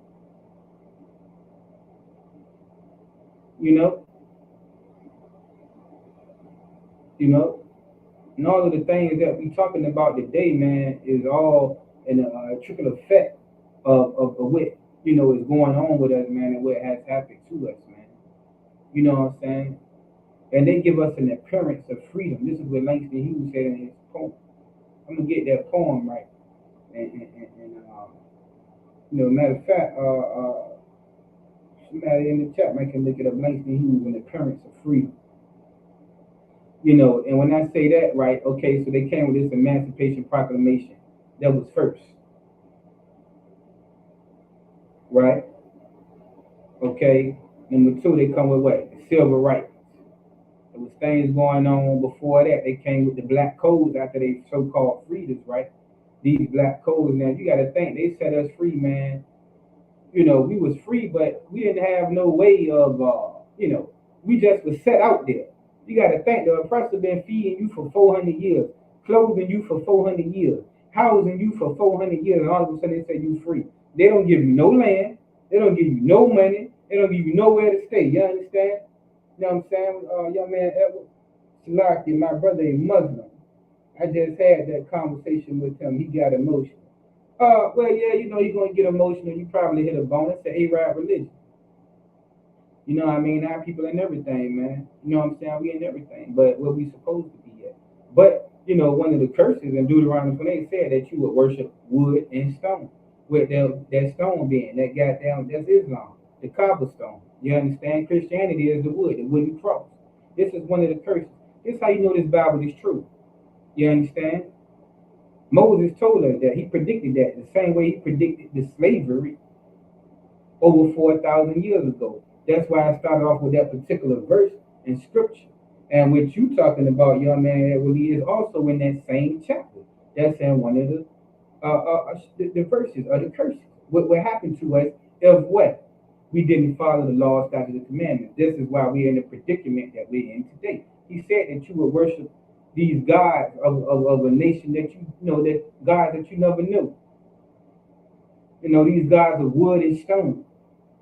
You know? And all of the things that we talking about today, man, is all in a trickle effect of what is going on with us, man, and what has happened to us, man. You know what I'm saying? And they give us an appearance of freedom. This is what Langston Hughes said in his poem. I'm gonna get that poem right. Matter of fact, somebody in the chat might can look it up. Langston Hughes, an appearance of freedom. And when I say that, right, okay, so they came with this Emancipation Proclamation. That was first. Right? Okay. Number two, they come with what? The civil rights. There was things going on before that. They came with the black codes after they so-called freed us, right? These black codes. Now you got to think they set us free, man. You know, we was free, but we didn't have no way of, we just was set out there. You got to think the oppressor been feeding you for 400 years, clothing you for 400 years, housing you for 400 years, and all of a sudden they say you free. They don't give you no land. They don't give you no money. They don't give you nowhere to stay. You understand? You know what I'm saying? Young man Edward Salaki, my brother, a Muslim. I just had that conversation with him. He got emotional. Well, yeah, you know, you're going to get emotional. You probably hit a bone. It's the Arab religion. You know what I mean? Our people in everything, man. You know what I'm saying? We in everything, but where we supposed to be at. But, you know, one of the curses in Deuteronomy 28 said that you would worship wood and stone. With that stone being, that goddamn, that's Islam, the cobblestone. You understand? Christianity is the wood, the wooden cross. This is one of the curses. This is how you know this Bible is true. You understand? Moses told us that. He predicted that the same way he predicted the slavery over 4,000 years ago. That's why I started off with that particular verse in scripture. And what you talking about, young man, really is also in that same chapter. That's in one of the verses or the curses. What happened to us if what? We didn't follow the law, statutes, and commandments. This is why we're in the predicament that we're in today. He said that you would worship these gods of a nation that you know, that gods that you never knew. You know, these gods of wood and stone.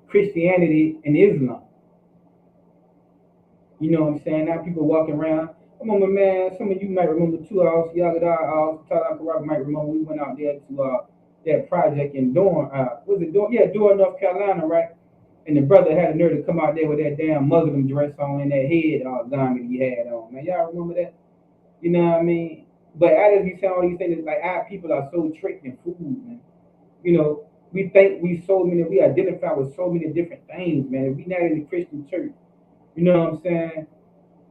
Christianity and Islam. You know what I'm saying? Now people walking around. I remember, man, some of you might remember too, Yagadar, might remember we went out there to that project in Durham, Durham, North Carolina, right? And the brother had a nerve to come out there with that damn Muslim dress on and that head garment he had on. Man, y'all remember that? You know what I mean? But I just be saying all these things, like our people are so tricked and fooled, man. You know, we think we identify with so many different things, man. If we not in the Christian church, you know what I'm saying?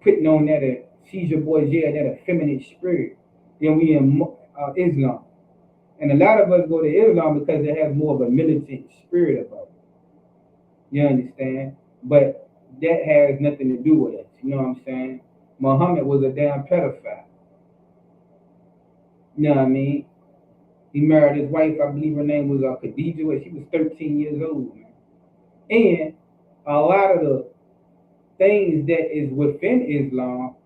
Putting on that Caesar Borgia, that effeminate spirit, then we in Islam. And a lot of us go to Islam because it has more of a militant spirit about it. You understand? But that has nothing to do with us. You know what I'm saying? Muhammad was a damn pedophile. You know what I mean? He married his wife, I believe her name was Khadija, she was 13 years old, man. And a lot of the things that is within Islam,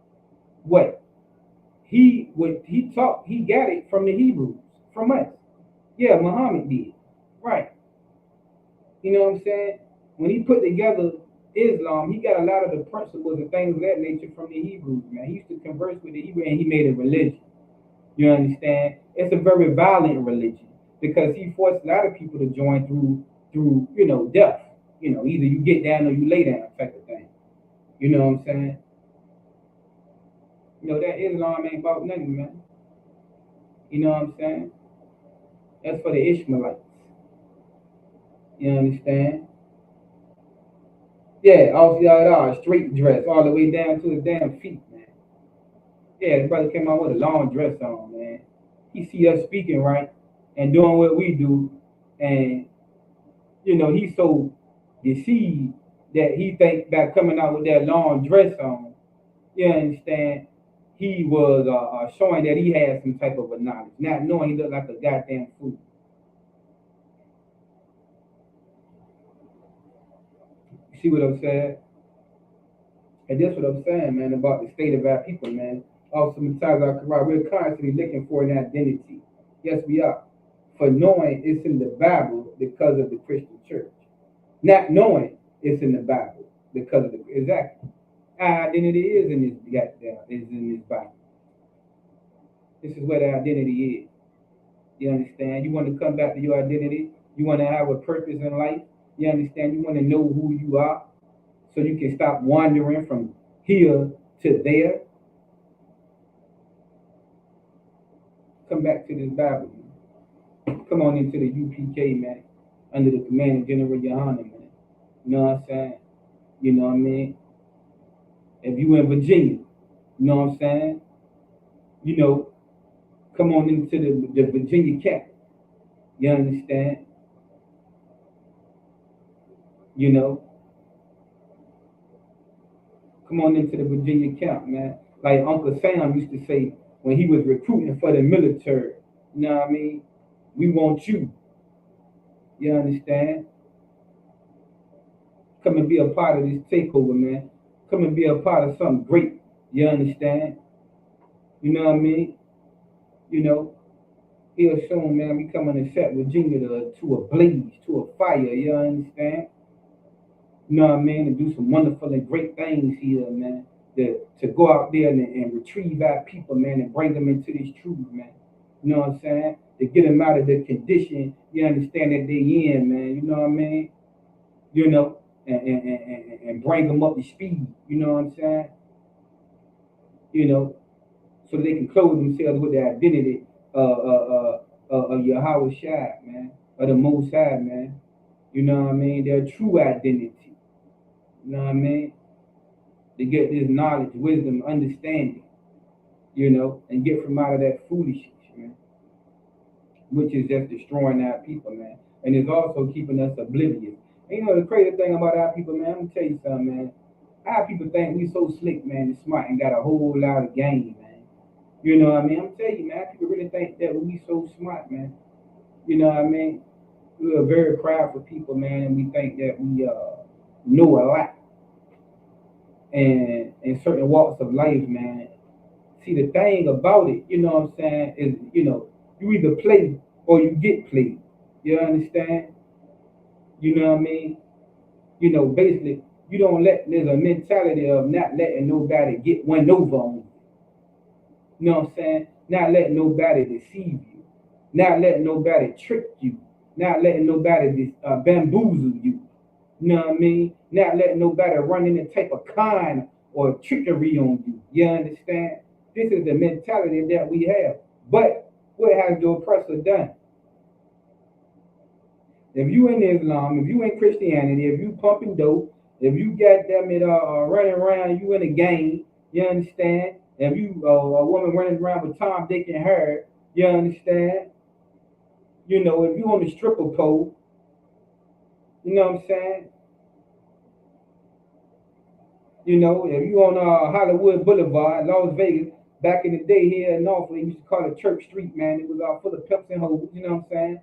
he got it from the Hebrews, from us. Yeah, Muhammad did. Right. You know what I'm saying? When he put together Islam, he got a lot of the principles and things of that nature from the Hebrews, man. He used to converse with the Hebrew and he made a religion. You understand? It's a very violent religion because he forced a lot of people to join through death. You know, either you get down or you lay down type of thing. You know what I'm saying? You know, that Islam ain't about nothing, man. You know what I'm saying? That's for the Ishmaelites. You understand? Yeah, all straight dress all the way down to his damn feet, man. Yeah, the brother came out with a long dress on, man. He see us speaking right and doing what we do, and he's so deceived that he think by coming out with that long dress on, you understand, he was showing that he had some type of a knowledge, not knowing he looked like a goddamn fool. You see what I'm saying? And that's what I'm saying, man, about the state of our people, man. Also, we're constantly looking for an identity. Yes, we are. For knowing it's in the Bible because of the Christian church. Not knowing it's in the Bible because of exactly. Our identity is in this Bible. This is where the identity is. You understand? You want to come back to your identity. You want to have a purpose in life. You understand? You want to know who you are so you can stop wandering from here to there. Come back to this Bible, man. Come on into the UPK, man, under the command of General Yohana, man. You know what I'm saying? You know what I mean? If you in Virginia, you know what I'm saying? Come on into the Virginia cap. You understand? come on into the Virginia camp, man. Like Uncle Sam used to say when he was recruiting for the military. You know what I mean? We want you. You understand? Come and be a part of this takeover, man. Come and be a part of something great. You understand? You know what I mean? You know, he'll show 'em, man, we coming to set Virginia to a blaze, to a fire. You understand? You know what I mean? And do some wonderful and great things here, man. To go out there and retrieve our people, man, and bring them into this truth, man. You know what I'm saying? To get them out of the condition, you understand that they in, man. You know what I mean? You know, and bring them up to speed. You know what I'm saying? You know, so they can clothe themselves with the identity of Yahweh Shai, man, of the Most High, man. You know what I mean? Their true identity. You know what I mean? To get this knowledge, wisdom, understanding, you know, and get from out of that foolishness, man, which is just destroying our people, man, and it's also keeping us oblivious. And you know the crazy thing about our people, man, I'm gonna tell you something, man. Our people think we so slick, man, and smart, and got a whole lot of game, man. You know what I mean? I'm telling you, man, people really think that we so smart, man. You know what I mean? We're very proud of people, man, and we think that we know a lot. And in certain walks of life, man. See, the thing about it, you know what I'm saying, is, you know, you either play or you get played. You understand? You know what I mean? You know, basically, you don't let, there's a mentality of not letting nobody get one over on you. You know what I'm saying? Not letting nobody deceive you. Not letting nobody trick you. Not letting nobody bamboozle you. You know what I mean? Not letting nobody run any type of con or trickery on you. You understand? This is the mentality that we have. But what has the oppressor done? If you in Islam, if you in Christianity, if you pumping dope, if you got them it running around, you in a gang, you understand? If you a woman running around with Tom, Dick, and her, you understand? You know, if you on the stripper pole, you know what I'm saying? You know, if you on Hollywood Boulevard, Las Vegas, back in the day here in Norfolk, we used to call it Church Street, man. It was full of pimps and hoes, you know what I'm saying?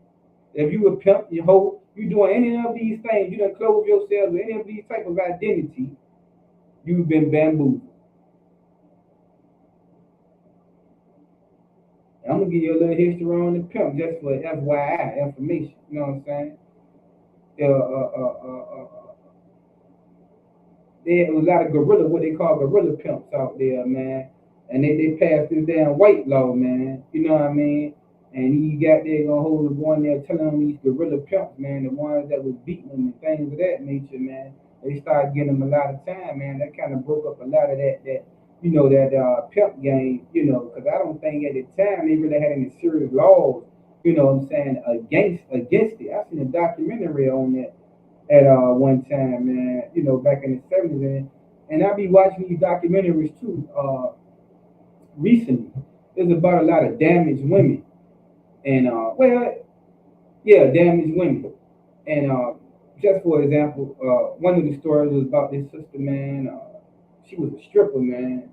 If you a pimp, you hoe, you doing any of these things, you done clothe yourself with any of these type of identity, you've been bamboozled. I'm gonna give you a little history on the pimp just for FYI information. You know what I'm saying? There was a lot of gorilla, what they call gorilla pimps out there, man. And they passed this damn white law, man. You know what I mean? And you got there gonna hold the one there telling them these gorilla pimps, man, the ones that was beating them and things of that nature, man. They started getting them a lot of time, man. That kind of broke up a lot of that you know, that pimp game, you know, because I don't think at the time they really had any serious laws, you know what I'm saying, against it. I seen a documentary on that at one time, man, you know, back in the 70s. And I be watching these documentaries too, recently. It's about a lot of damaged women. And, well, yeah, damaged women. And just for example, one of the stories was about this sister, man. She was a stripper, man.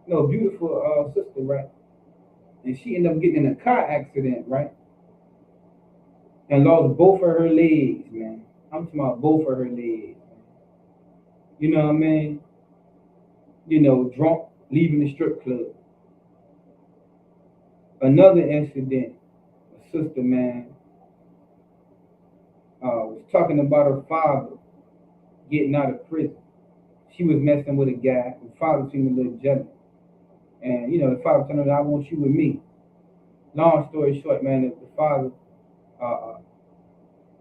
You know, beautiful sister, right? And she ended up getting in a car accident, right? And lost both of her legs, man. I'm talking about both of her legs. You know what I mean? You know, drunk, leaving the strip club. Another incident, a sister, man, was talking about her father getting out of prison. She was messing with a guy. The father seemed a little jealous. And, you know, the father told her, I want you with me. Long story short, man, the father uh,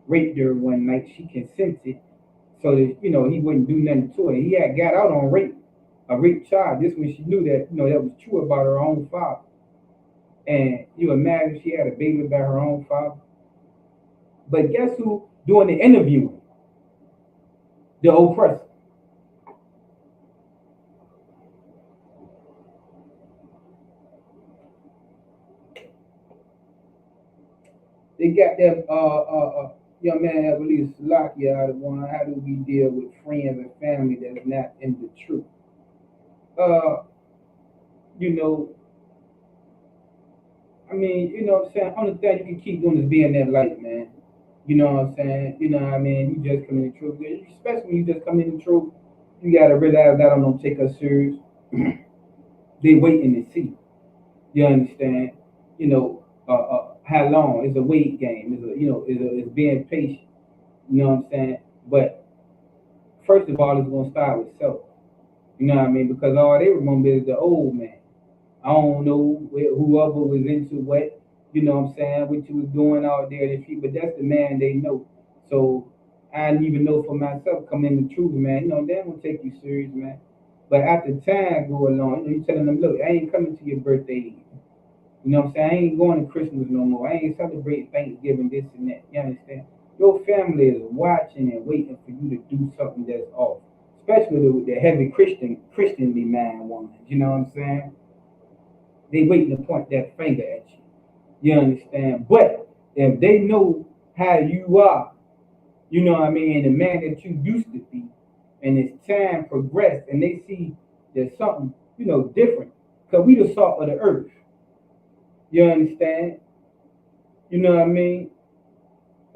raped her one night. She consented so that, you know, he wouldn't do nothing to her. He had got out on rape, a rape charge. This when she knew that, you know, that was true about her own father. And you imagine she had a baby by her own father. But guess who doing the interviewing? The oppressor. They got them young man, I believe Salakia out of one. How do we deal with friends and family that's not in the truth? Uh, you know, I mean, you know what I'm saying? Only thing you can keep doing is being that light, man. You know what I'm saying? You know what I mean? You just come in the truth. Especially when you just come in the truth, you gotta realize that don't take us serious. They waiting to see. You understand? You know, how long? It's a wait game. It's being patient. You know what I'm saying? But first of all, it's gonna start with self. You know what I mean? Because all they remember is the old man. I don't know whoever was into what, you know what I'm saying, what you was doing out there, but that's the man they know. So I didn't even know for myself coming in the truth, man. You know, they don't take you serious, man. But after time go along, you telling them, look, I ain't coming to your birthday. You know what I'm saying? I ain't going to Christmas no more. I ain't celebrating Thanksgiving, this and that. You understand? Your family is watching and waiting for you to do something that's off. Especially with the heavy Christianly mind ones. You know what I'm saying? They waiting to point that finger at you. You understand? But if they know how you are, you know what I mean, and the man that you used to be, and as time progressed, and they see there's something, different, because we the salt of the earth. You understand? You know what I mean?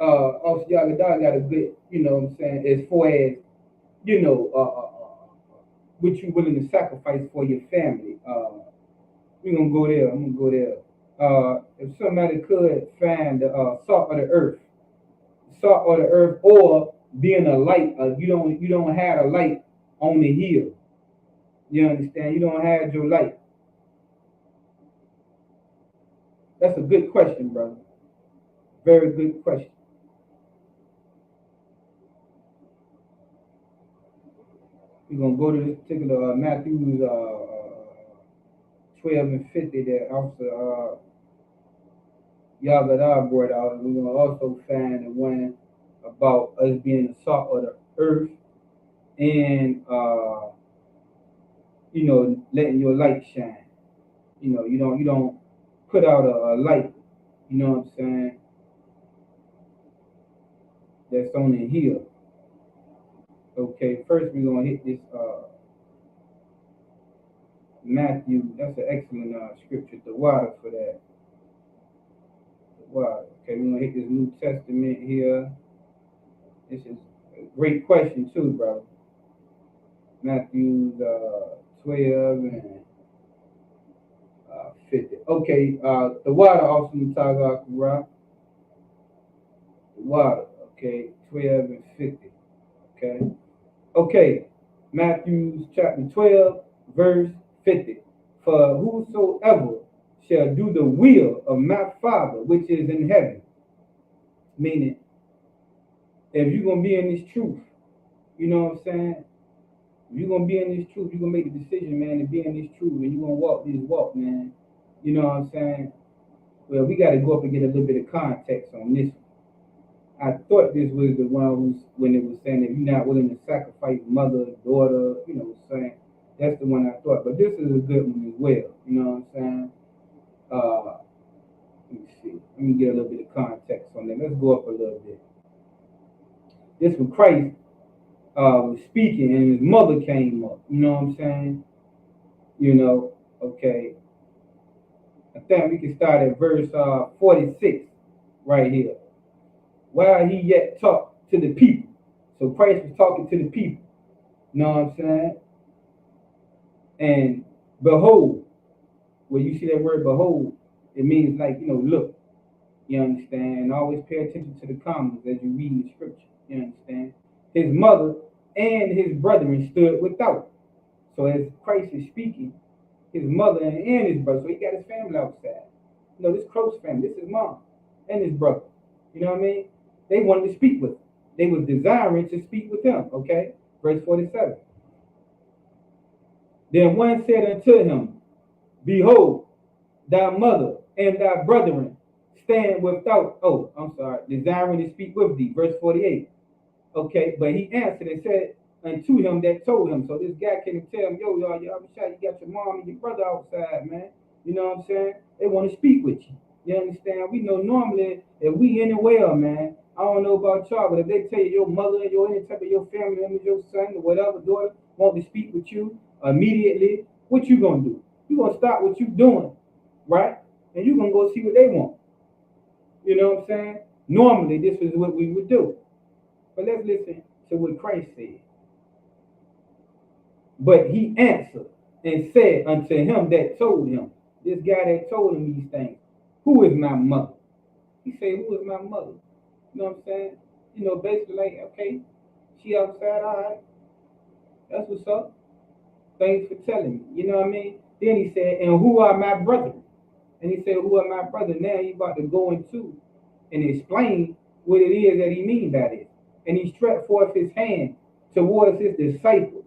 Also, y'all got a good, you know what I'm saying, as far as, you know, what you willing to sacrifice for your family. We're gonna go there. I'm gonna go there. If somebody could find the salt of the earth, or being a light, you don't have a light on the hill. You understand? You don't have your light. That's a good question, brother. Very good question. We're gonna go to this particular Matthew's 12 and 50 that also Yahweh brought out. We're gonna also find the one about us being the salt of the earth and letting your light shine. You don't put out a light, you know what I'm saying, that's on the hill. Okay, first we're gonna hit this Matthew. That's an excellent scripture, the water for that. The water. Okay, we're gonna hit this New Testament here. This is a great question too, brother. Matthew 12 and 50. Okay, the water also Mutaga Quran. The water, okay, 12 and 50. Okay. Okay, Matthew chapter 12, verse 50. For whosoever shall do the will of my Father which is in heaven, meaning if you're going to be in this truth, you know what I'm saying? If you're going to be in this truth, you're going to make the decision, man, to be in this truth, and you're going to walk this walk, man. You know what I'm saying? Well, we got to go up and get a little bit of context on this. I thought this was the one when it was saying if you're not willing to sacrifice mother, daughter, saying that's the one I thought. But this is a good one as well. You know what I'm saying? Let me see. Let me get a little bit of context on that. Let's go up a little bit. This when Christ was speaking and his mother came up. You know what I'm saying? Okay. I think we can start at verse 46 right here. While he yet talked to the people. So Christ was talking to the people. You know what I'm saying? And behold, when you see that word behold, it means like, look. You understand? And always pay attention to the comments as you read the scripture. You understand? His mother and his brethren stood without. So as Christ is speaking, his mother and his brother, so he got his family outside. This close family, this is mom and his brother. You know what I mean? They wanted to speak with him. They were desiring to speak with him. Okay? Verse 47. Then one said unto him, behold, thy mother and thy brethren stand without, desiring to speak with thee. Verse 48. Okay, but he answered and said unto him that told him. So this guy came and tell him, y'all, you got your mom and your brother outside, man. You know what I'm saying? They want to speak with you. You understand? We know normally if we in the well, man, I don't know about y'all, but if they tell you your mother or your any type of your family member, your son or whatever, daughter, want to speak with you immediately, what you gonna do? You gonna stop what you doing, right? And you gonna go see what they want. You know what I'm saying? Normally, this is what we would do. But let's listen to what Christ said. But he answered and said unto him that told him, this guy that told him these things, who is my mother? He said, who is my mother? You know what I'm saying? You know, basically like, okay, she outside, all right. That's what's up. Thanks for telling me. You know what I mean? Then he said, and who are my brothers? And he said, who are my brothers? Now he about to go into and explain what it is that he mean by this. And he stretched forth his hand towards his disciples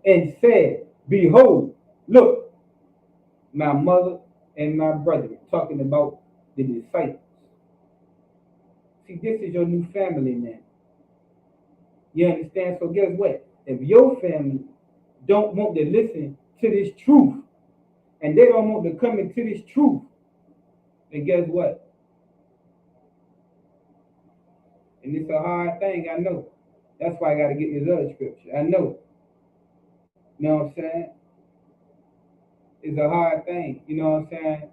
and said, behold, look, my mother and my brother, talking about the disciples. See, this is your new family now. You understand? So guess what? If your family don't want to listen to this truth, and they don't want to come into this truth, then guess what? And it's a hard thing, I know. That's why I got to get this other scripture. I know. You know what I'm saying? It's a hard thing, you know what I'm saying,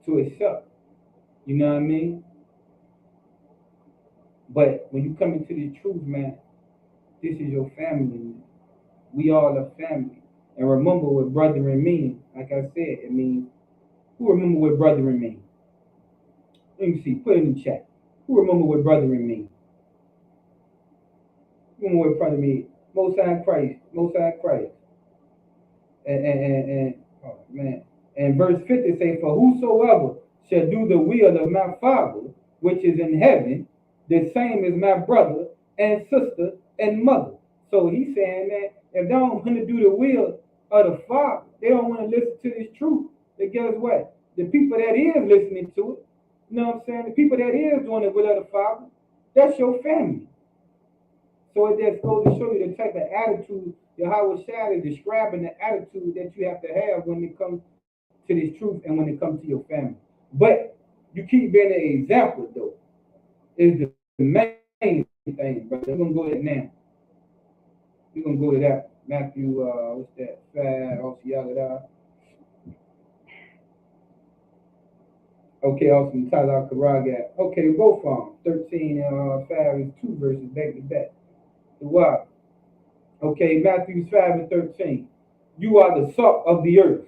to accept. You know what I mean? But when you come into the truth, man, this is your family, man. We all a family. And remember what brethren mean. Like I said, it means, who remember what brethren mean? Let me see, put it in the chat. Who remember what brethren mean? Remember what brother mean? Most High Christ, Most High Christ. And oh man. And verse 50 say, for whosoever shall do the will of my Father, which is in heaven, the same is my brother and sister and mother. So he's saying that if they don't want to do the will of the Father, they don't want to listen to this truth, then guess what? The people that is listening to it, you know what I'm saying? The people that is doing the will of the Father, that's your family. So it just goes to show you the type of attitude Yahweh Shai is describing, the attitude that you have to have when it comes to this truth and when it comes to your family. But you keep being an example, though, is the main thing, brother. We're going to go to it now. We're going to go to that. Matthew, what's that? 5, also, okay, awesome. Tyler Karagat. Okay, we'll go from 13 and 5 is 2 verses back to back. The why? Okay, Matthew 5 and 13. You are the salt of the earth.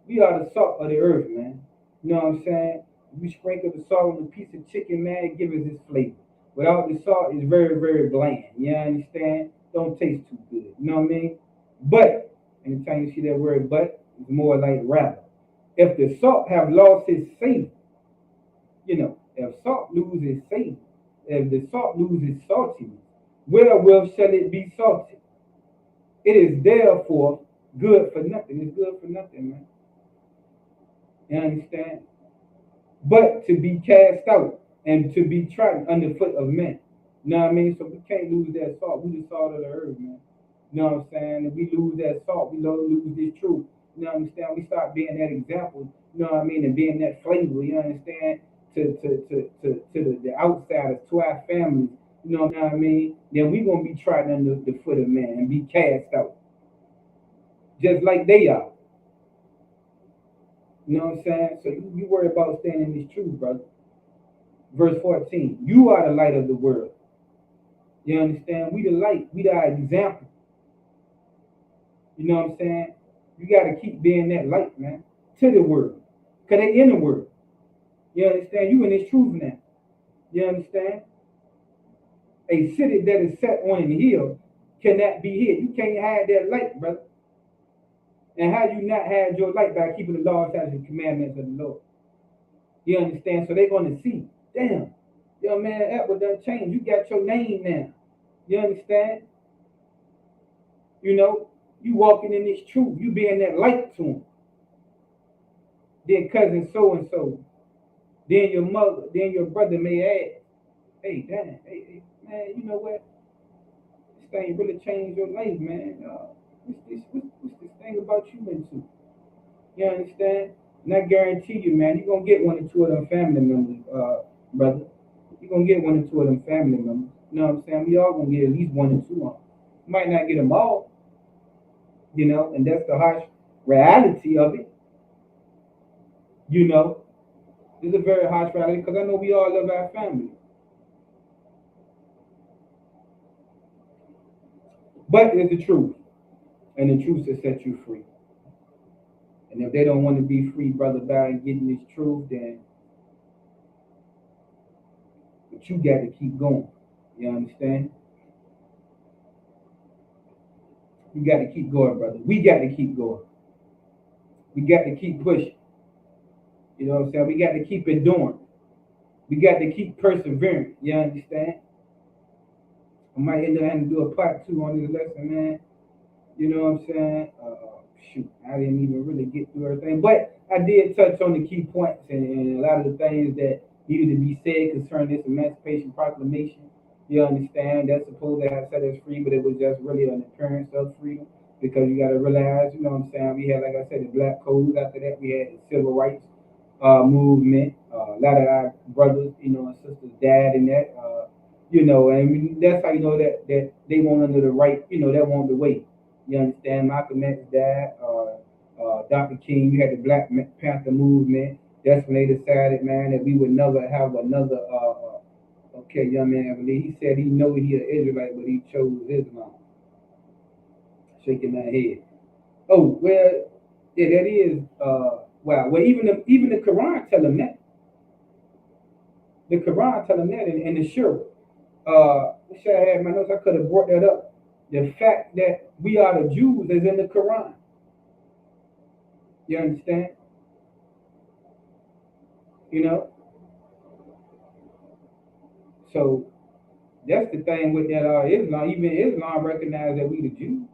We are the salt of the earth, man. You know what I'm saying? We sprinkle the salt on a piece of chicken, man, it gives us its flavor. Without the salt, it's very, very bland. You understand? Don't taste too good. You know what I mean? But, anytime you see that word but, it's more like rather. If the salt have lost its savor, you know, if salt loses its savor, if the salt loses saltiness, wherewith shall it be salted? It is therefore good for nothing. It's good for nothing, man. You understand? But to be cast out and to be trodden underfoot of men. You know what I mean? So we can't lose that salt. We the salt of the earth, man. You know what I'm saying? If we lose that salt, we don't lose this truth. You know what I'm saying? We start being that example, you know what I mean, and being that flavor, you understand, to the outsiders, to our families, you know what I mean? Then we gonna be trodden under the foot of man and be cast out. Just like they are. You know what I'm saying? So you worry about staying in this truth, brother. Verse 14, you are the light of the world. You understand? We the light. We the example. You know what I'm saying? You got to keep being that light, man, to the world. Because they in the world. You understand? You in this truth now. You understand? A city that is set on a hill cannot be hid. You can't hide that light, brother. And how you not hide your light? By keeping the laws, statutes, and commandments of the Lord. You understand? So they're going to see, damn, yo, man, Edward done changed. You got your name now. You understand? You know, you walking in this truth. You being that light to them. Then cousin so-and-so. Then your mother. Then your brother may ask, hey, damn, hey, man, you know what? This thing really changed your life, man. What's this thing about you into? You understand? And I guarantee you, man, you're going to get 1 or 2 of them family members, brother. You're gonna get 1 or 2 of them family members. You know what I'm saying? We all gonna get at least 1 or 2 of them. Might not get them all, you know, and that's the harsh reality of it. You know, it's a very harsh reality because I know we all love our family. But it's the truth, and the truth will set you free. And if they don't want to be free, brother, by getting this truth, then but you got to keep going. You understand? You got to keep going, brother. We got to keep going. We got to keep pushing. You know what I'm saying? We got to keep enduring. We got to keep persevering. You understand? I might end up having to do a part 2 on this lesson, man. You know what I'm saying? Shoot, I didn't even really get through everything, but I did touch on the key points and a lot of the things that needed to be said concerning this Emancipation Proclamation. You understand? That's supposed to have set us free, but it was just really an appearance of freedom because you got to realize, you know what I'm saying? We had, like I said, the Black Codes. After that, we had the Civil Rights movement. A lot of our brothers, you know, and sisters died in that. You know, and that's how you know that they weren't under the right, you know, that weren't the way. You understand? Malcolm X died. Dr. King, you had the Black Panther movement. That's when they decided, man, that we would never have another. Okay, young man, I believe he said he know he an Israelite, but he chose Islam. Shaking that head. Oh well, yeah, that is. Wow. Well, even the Quran tell him that. The Quran tell him that, and the Shura. Wish I had my notes. I could have brought that up. The fact that we are the Jews is in the Quran. You understand? You know? So that's the thing with that Islam. Even Islam recognize that we the Jews.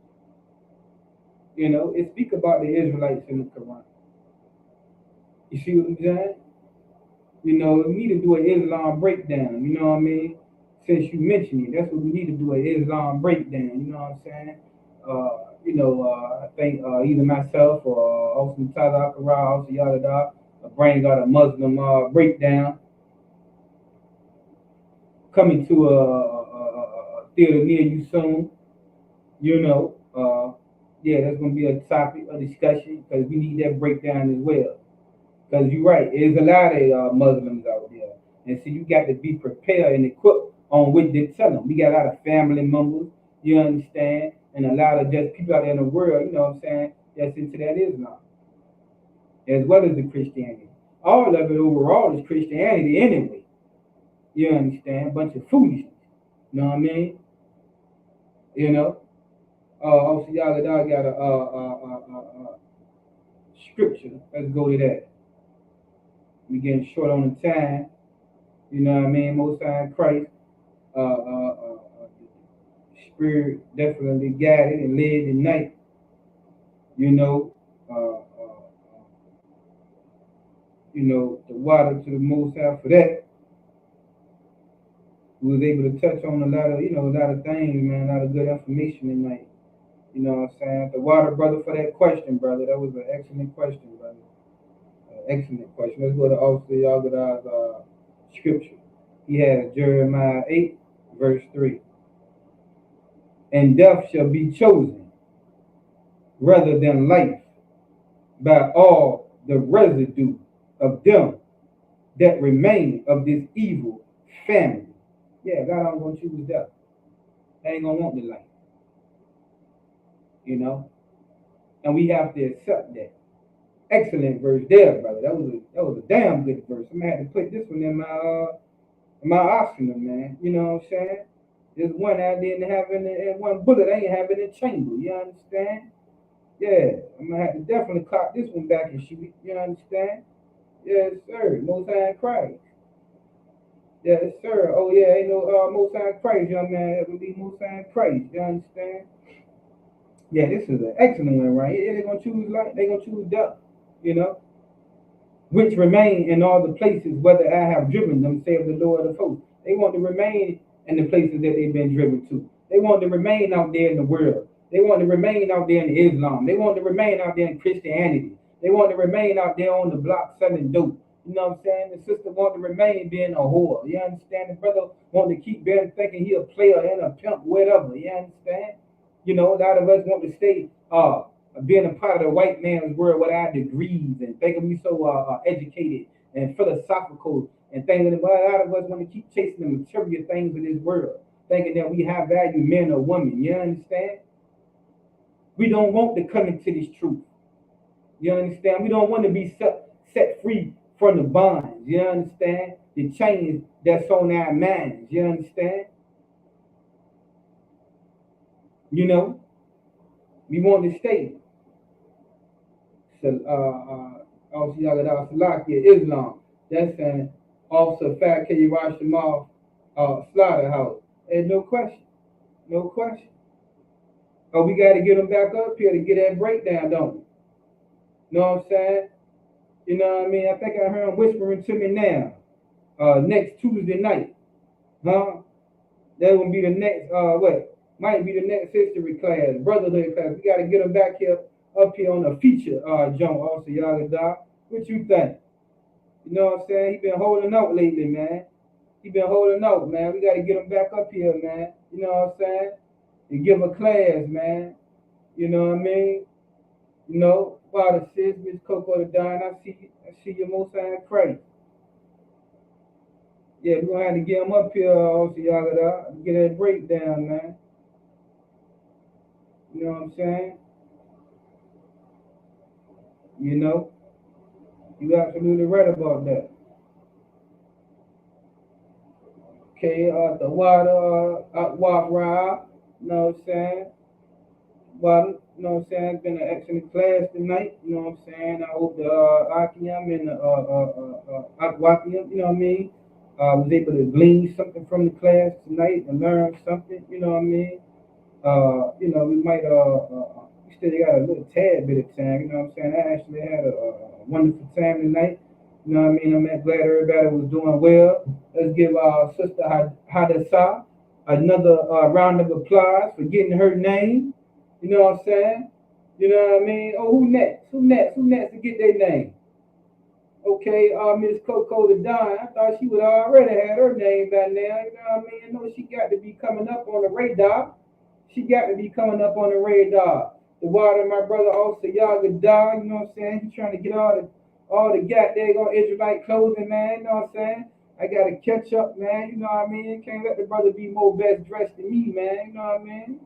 You know, it speak about the Israelites in the Quran. You see what I'm saying? You know, we need to do an Islam breakdown. You know what I mean? Since you mentioned it, that's what we need to do, an Islam breakdown. You know what I'm saying? You know, I think either myself or also Tada Akara, also Yada bring out a Muslim breakdown coming to a theater near you soon. You know, yeah, that's going to be a topic of discussion because we need that breakdown as well. Because you're right, there's a lot of Muslims out there. And so you got to be prepared and equipped on what they tell them. We got a lot of family members, you understand, and a lot of just people out there in the world, you know what I'm saying, that's into that Islam, as well as the Christianity. All of it overall is Christianity anyway. You understand? A bunch of foolishness. You know what I mean? You know? Also, y'all got a scripture. Let's go to that. We getting short on the time. You know what I mean? Most High Christ, Spirit definitely guided and led the night. You know, the water to the Most High for that. We was able to touch on a lot of things, man, a lot of good information tonight. You know what I'm saying? The water, brother, for that question, brother. That was an excellent question, brother. Excellent question. Let's go to also Yagada's scripture. He has Jeremiah 8, verse 3. And death shall be chosen rather than life by all the residue of them that remain of this evil family. Yeah, God ain't gonna choose death. They ain't gonna want the life. You know? And we have to accept that. Excellent verse there, brother. That was a damn good verse. I'm gonna have to put this one in my arsenal, man. You know what I'm saying? There's one I didn't have in one bullet I ain't have in the chamber. You understand? Yeah, I'm gonna have to definitely cop this one back and shoot it. You understand? Yes, sir. Most High Christ. Yes, sir. Oh yeah, ain't no Most High Christ, young man. It would be Most High Christ. You understand? Yeah, this is an excellent one, right? Yeah, they're gonna choose life. They're gonna choose death. You know, which remain in all the places whether I have driven them, saith the Lord of hosts. They want to remain in the places that they've been driven to. They want to remain out there in the world. They want to remain out there in Islam. They want to remain out there in Christianity. They want to remain out there on the block selling dope. You know what I'm saying? The sister want to remain being a whore. You understand? The brother want to keep being thinking he a player and a pimp, whatever. You understand? You know, a lot of us want to stay being a part of the white man's world with our degrees and thinking we so educated and philosophical and thinking, but a lot of us want to keep chasing the material things of this world, thinking that we have value men or women. You understand? We don't want to come into this truth. You understand? We don't want to be set free from the bonds. You understand? The chains that's on our minds. You understand? You know, we want to stay. So, also, Salakia, Islam. That's an Officer Fat K. Rashimov slaughterhouse. And no question. No question. Oh, we got to get them back up here to get that breakdown, don't we? Know what I'm saying? You know what I mean? I think I heard him whispering to me now. Next Tuesday night. Huh? That will be the next, might be the next history class, brotherhood class. We got to get them back here, up here on a feature, John, also, Yagada. What you think? You know what I'm saying? He been holding out lately, man. He been holding out, man. We got to get him back up here, man. You know what I'm saying? And give him a class, man. You know what I mean? You know, Father, sis, Miss Coco the Don, I see you most in Christ. Yeah, we're gonna have to get him up here, also, Yagada, get that breakdown, man. You know what I'm saying? You know, you absolutely right about that. Okay, the water, walk ride, you know what I'm saying? Water, you know what I'm saying? It's been an excellent class tonight, you know what I'm saying? I hope the Akiam and the Akwakiam, you know what I mean? Was able to glean something from the class tonight and learn something, you know what I mean? You know, we might we still got a little tad bit of time, you know what I'm saying? I actually had a wonderful time tonight. You know what I mean? I'm glad everybody was doing well. Let's give our sister Hadassa another round of applause for getting her name. You know what I'm saying? You know what I mean? Oh, who next? Who next? Who next to get their name? Okay, Miss Coco the Don. I thought she would already had her name by now. You know what I mean? I know she got to be coming up on the radar. She got to be coming up on the radar. The water, my brother, also Yaga Dog. You know what I'm saying? He's trying to get all the goddamn Israelite clothing, man. You know what I'm saying? I gotta catch up, man. You know what I mean? Can't let the brother be more best dressed than me, man. You know what I mean?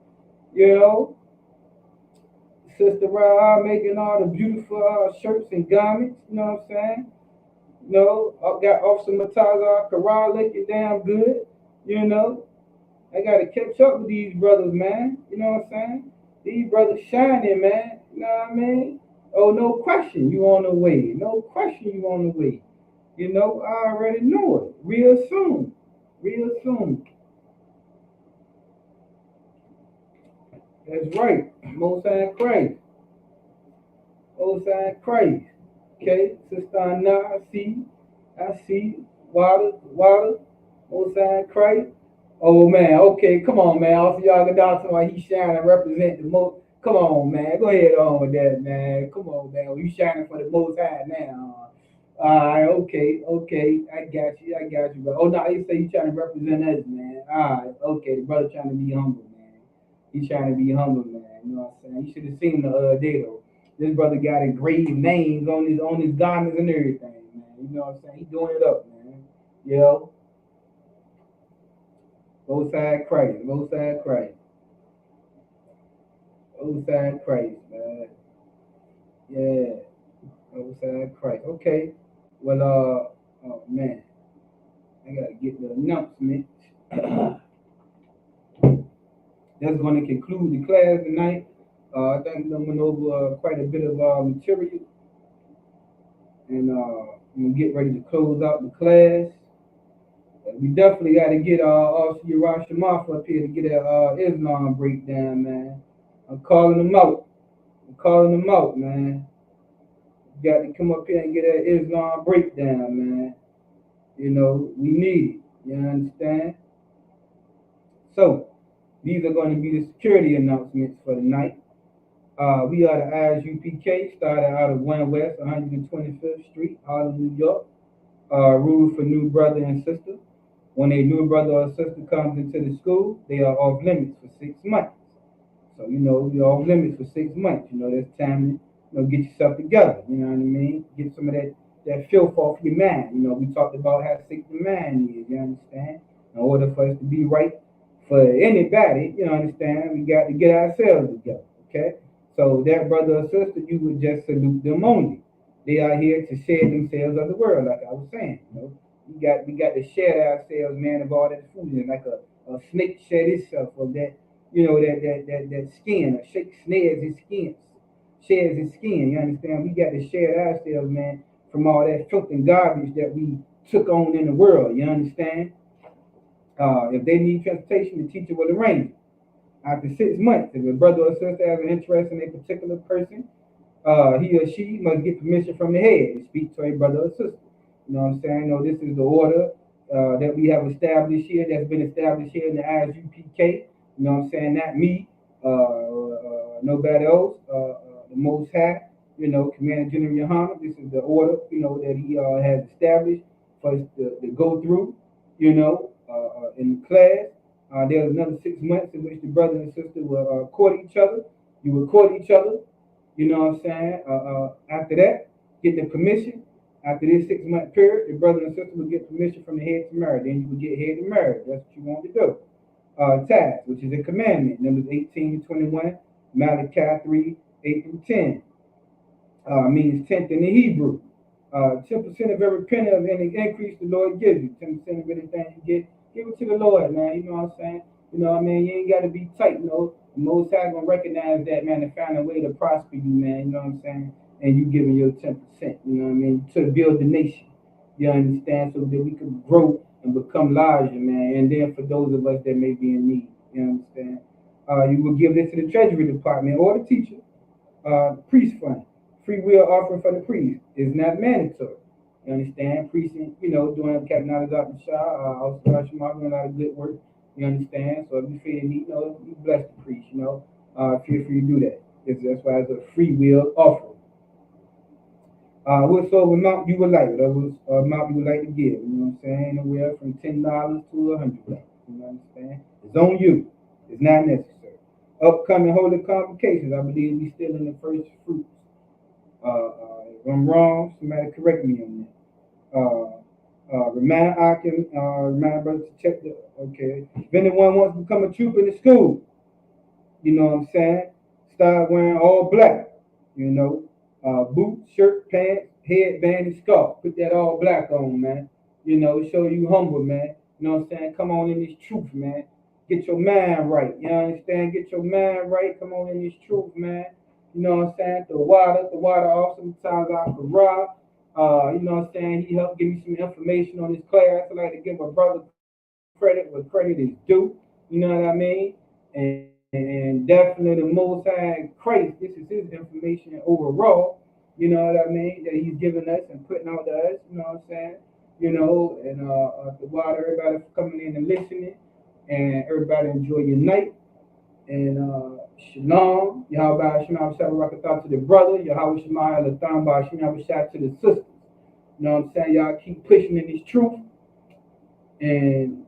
You know, Sister Ra making all the beautiful shirts and garments. You know what I'm saying? You know, I got Officer Mataza Corral looking damn good. You know, I gotta catch up with these brothers, man. You know what I'm saying? These brothers shining, man. You know what I mean? Oh, no question, you on the way. No question, you on the way. You know, I already know it. Real soon. Real soon. That's right. Most High Christ. Most High Christ. Okay, Sister Anna, I see. Water, Most High Christ. Oh man, okay, come on, man. Also, y'all go down to why he shining and represent the most. Come on, man. Go ahead on with that, man. Come on, man. You shining for the most high now. Alright, okay. I got you, bro. Oh no, you say you trying to represent us, man. Alright, okay. The brother trying to be humble, man. He's trying to be humble, man. You know what I'm saying? You should have seen the other day though. This brother got engraved names on his garments and everything, man. You know what I'm saying? He doing it up, man. You know? Most High Christ, Most High Christ. Most High Christ, man. Yeah. Most High Christ. Okay. Well, oh man, I gotta get the announcement. That's going to conclude the class tonight. I think we went over quite a bit of material, and I'm gonna get ready to close out the class. We definitely got to get also Yerushalayim up here to get a Islam breakdown, man. I'm calling them out. Man. You got to come up here and get that Islam breakdown, man. You know, we need it. You understand? So, these are going to be the security announcements for the night. We are the ISUPK, started out of 1 West 125th Street, Harlem, New York. Rules for new brother and sister. When a new brother or sister comes into the school, they are off limits for 6 months. So, you're off limits for 6 months. There's time to, get yourself together. You know what I mean? Get some of that filth off your mind. We talked about how sick the mind is, you understand? In order for us to be right for anybody, you understand, we got to get ourselves together, okay? So that brother or sister, you would just salute them only. They are here to share themselves of the world, like I was saying. We got to shed ourselves, man, of all that food, and like a snake shed itself of that, that skin. A snake sheds his skin. You understand? We got to shed ourselves, man, from all that filth and garbage that we took on in the world. You understand? If they need transportation, the teacher will arrange it. After 6 months, if a brother or sister has an interest in a particular person, he or she must get permission from the head to speak to a brother or sister. You know what I'm saying? This is the order that we have established here, that's been established here in the ISUPK. You know what I'm saying? Not me, nobody else, the Most High, Commander General Yohana. This is the order, that he has established for us to go through, in class. There's another 6 months in which the brother and sister will court each other. You will court each other. You know what I'm saying? After that, get the permission. After this 6 month period, the brother and sister will get permission from the head to marry. Then you will get head to marry. That's what you want to do. Tithe, which is a commandment, Numbers 18 to 21, Malachi 3, 8 through 10. Means tenth in the Hebrew. 10% of every penny of any increase the Lord gives you. 10% of anything you get, give it to the Lord, man. You know what I'm saying? You ain't got to be tight, The Most High gonna recognize that, man, and find a way to prosper you, man. You know what I'm saying? And you giving your 10%, you know what I mean, to build the nation. You understand? So that we can grow and become larger, man. And then for those of us that may be in need, you understand? You will give this to the Treasury Department or the teacher. Priest fund. Free will offering for the priest is not mandatory. You understand? Priests, doing Captain Knowledge out the Shah, also doing a lot of good work. You understand? So if you feel need, you bless the priest, feel free to do that. That's why it's a free will offering. Whatsoever amount you would like, whatever amount you would like to give, you know what I'm saying? Anywhere from $10 to $100. You understand? It's on you. It's not necessary. Upcoming holy convocations, I believe we still in the first fruits. If I'm wrong, somebody correct me on that. Remind brothers to check okay. If anyone wants to become a trooper in the school, you know what I'm saying? Start wearing all black, boots, shirt, pants, headband, and scarf. Put that all black on, man. Show you humble, man. You know what I'm saying? Come on in this truth, man. Get your mind right. You understand? Get your mind right. Come on in this truth, man. You know what I'm saying? The water off. Sometimes I could rob. You know what I'm saying? He helped give me some information on this class. I like to give my brother credit where credit is due. You know what I mean? And definitely the Most High Christ, this is his information overall. You know what I mean? That he's giving us and putting out to us. You know what I'm saying? And the water, everybody for coming in and listening. And everybody enjoy your night. And Shalom, Yahweh Shema Shabbat to the brother, Yahweh Shema Latham Shema to the sisters. You know what I'm saying? Y'all keep pushing in this truth. And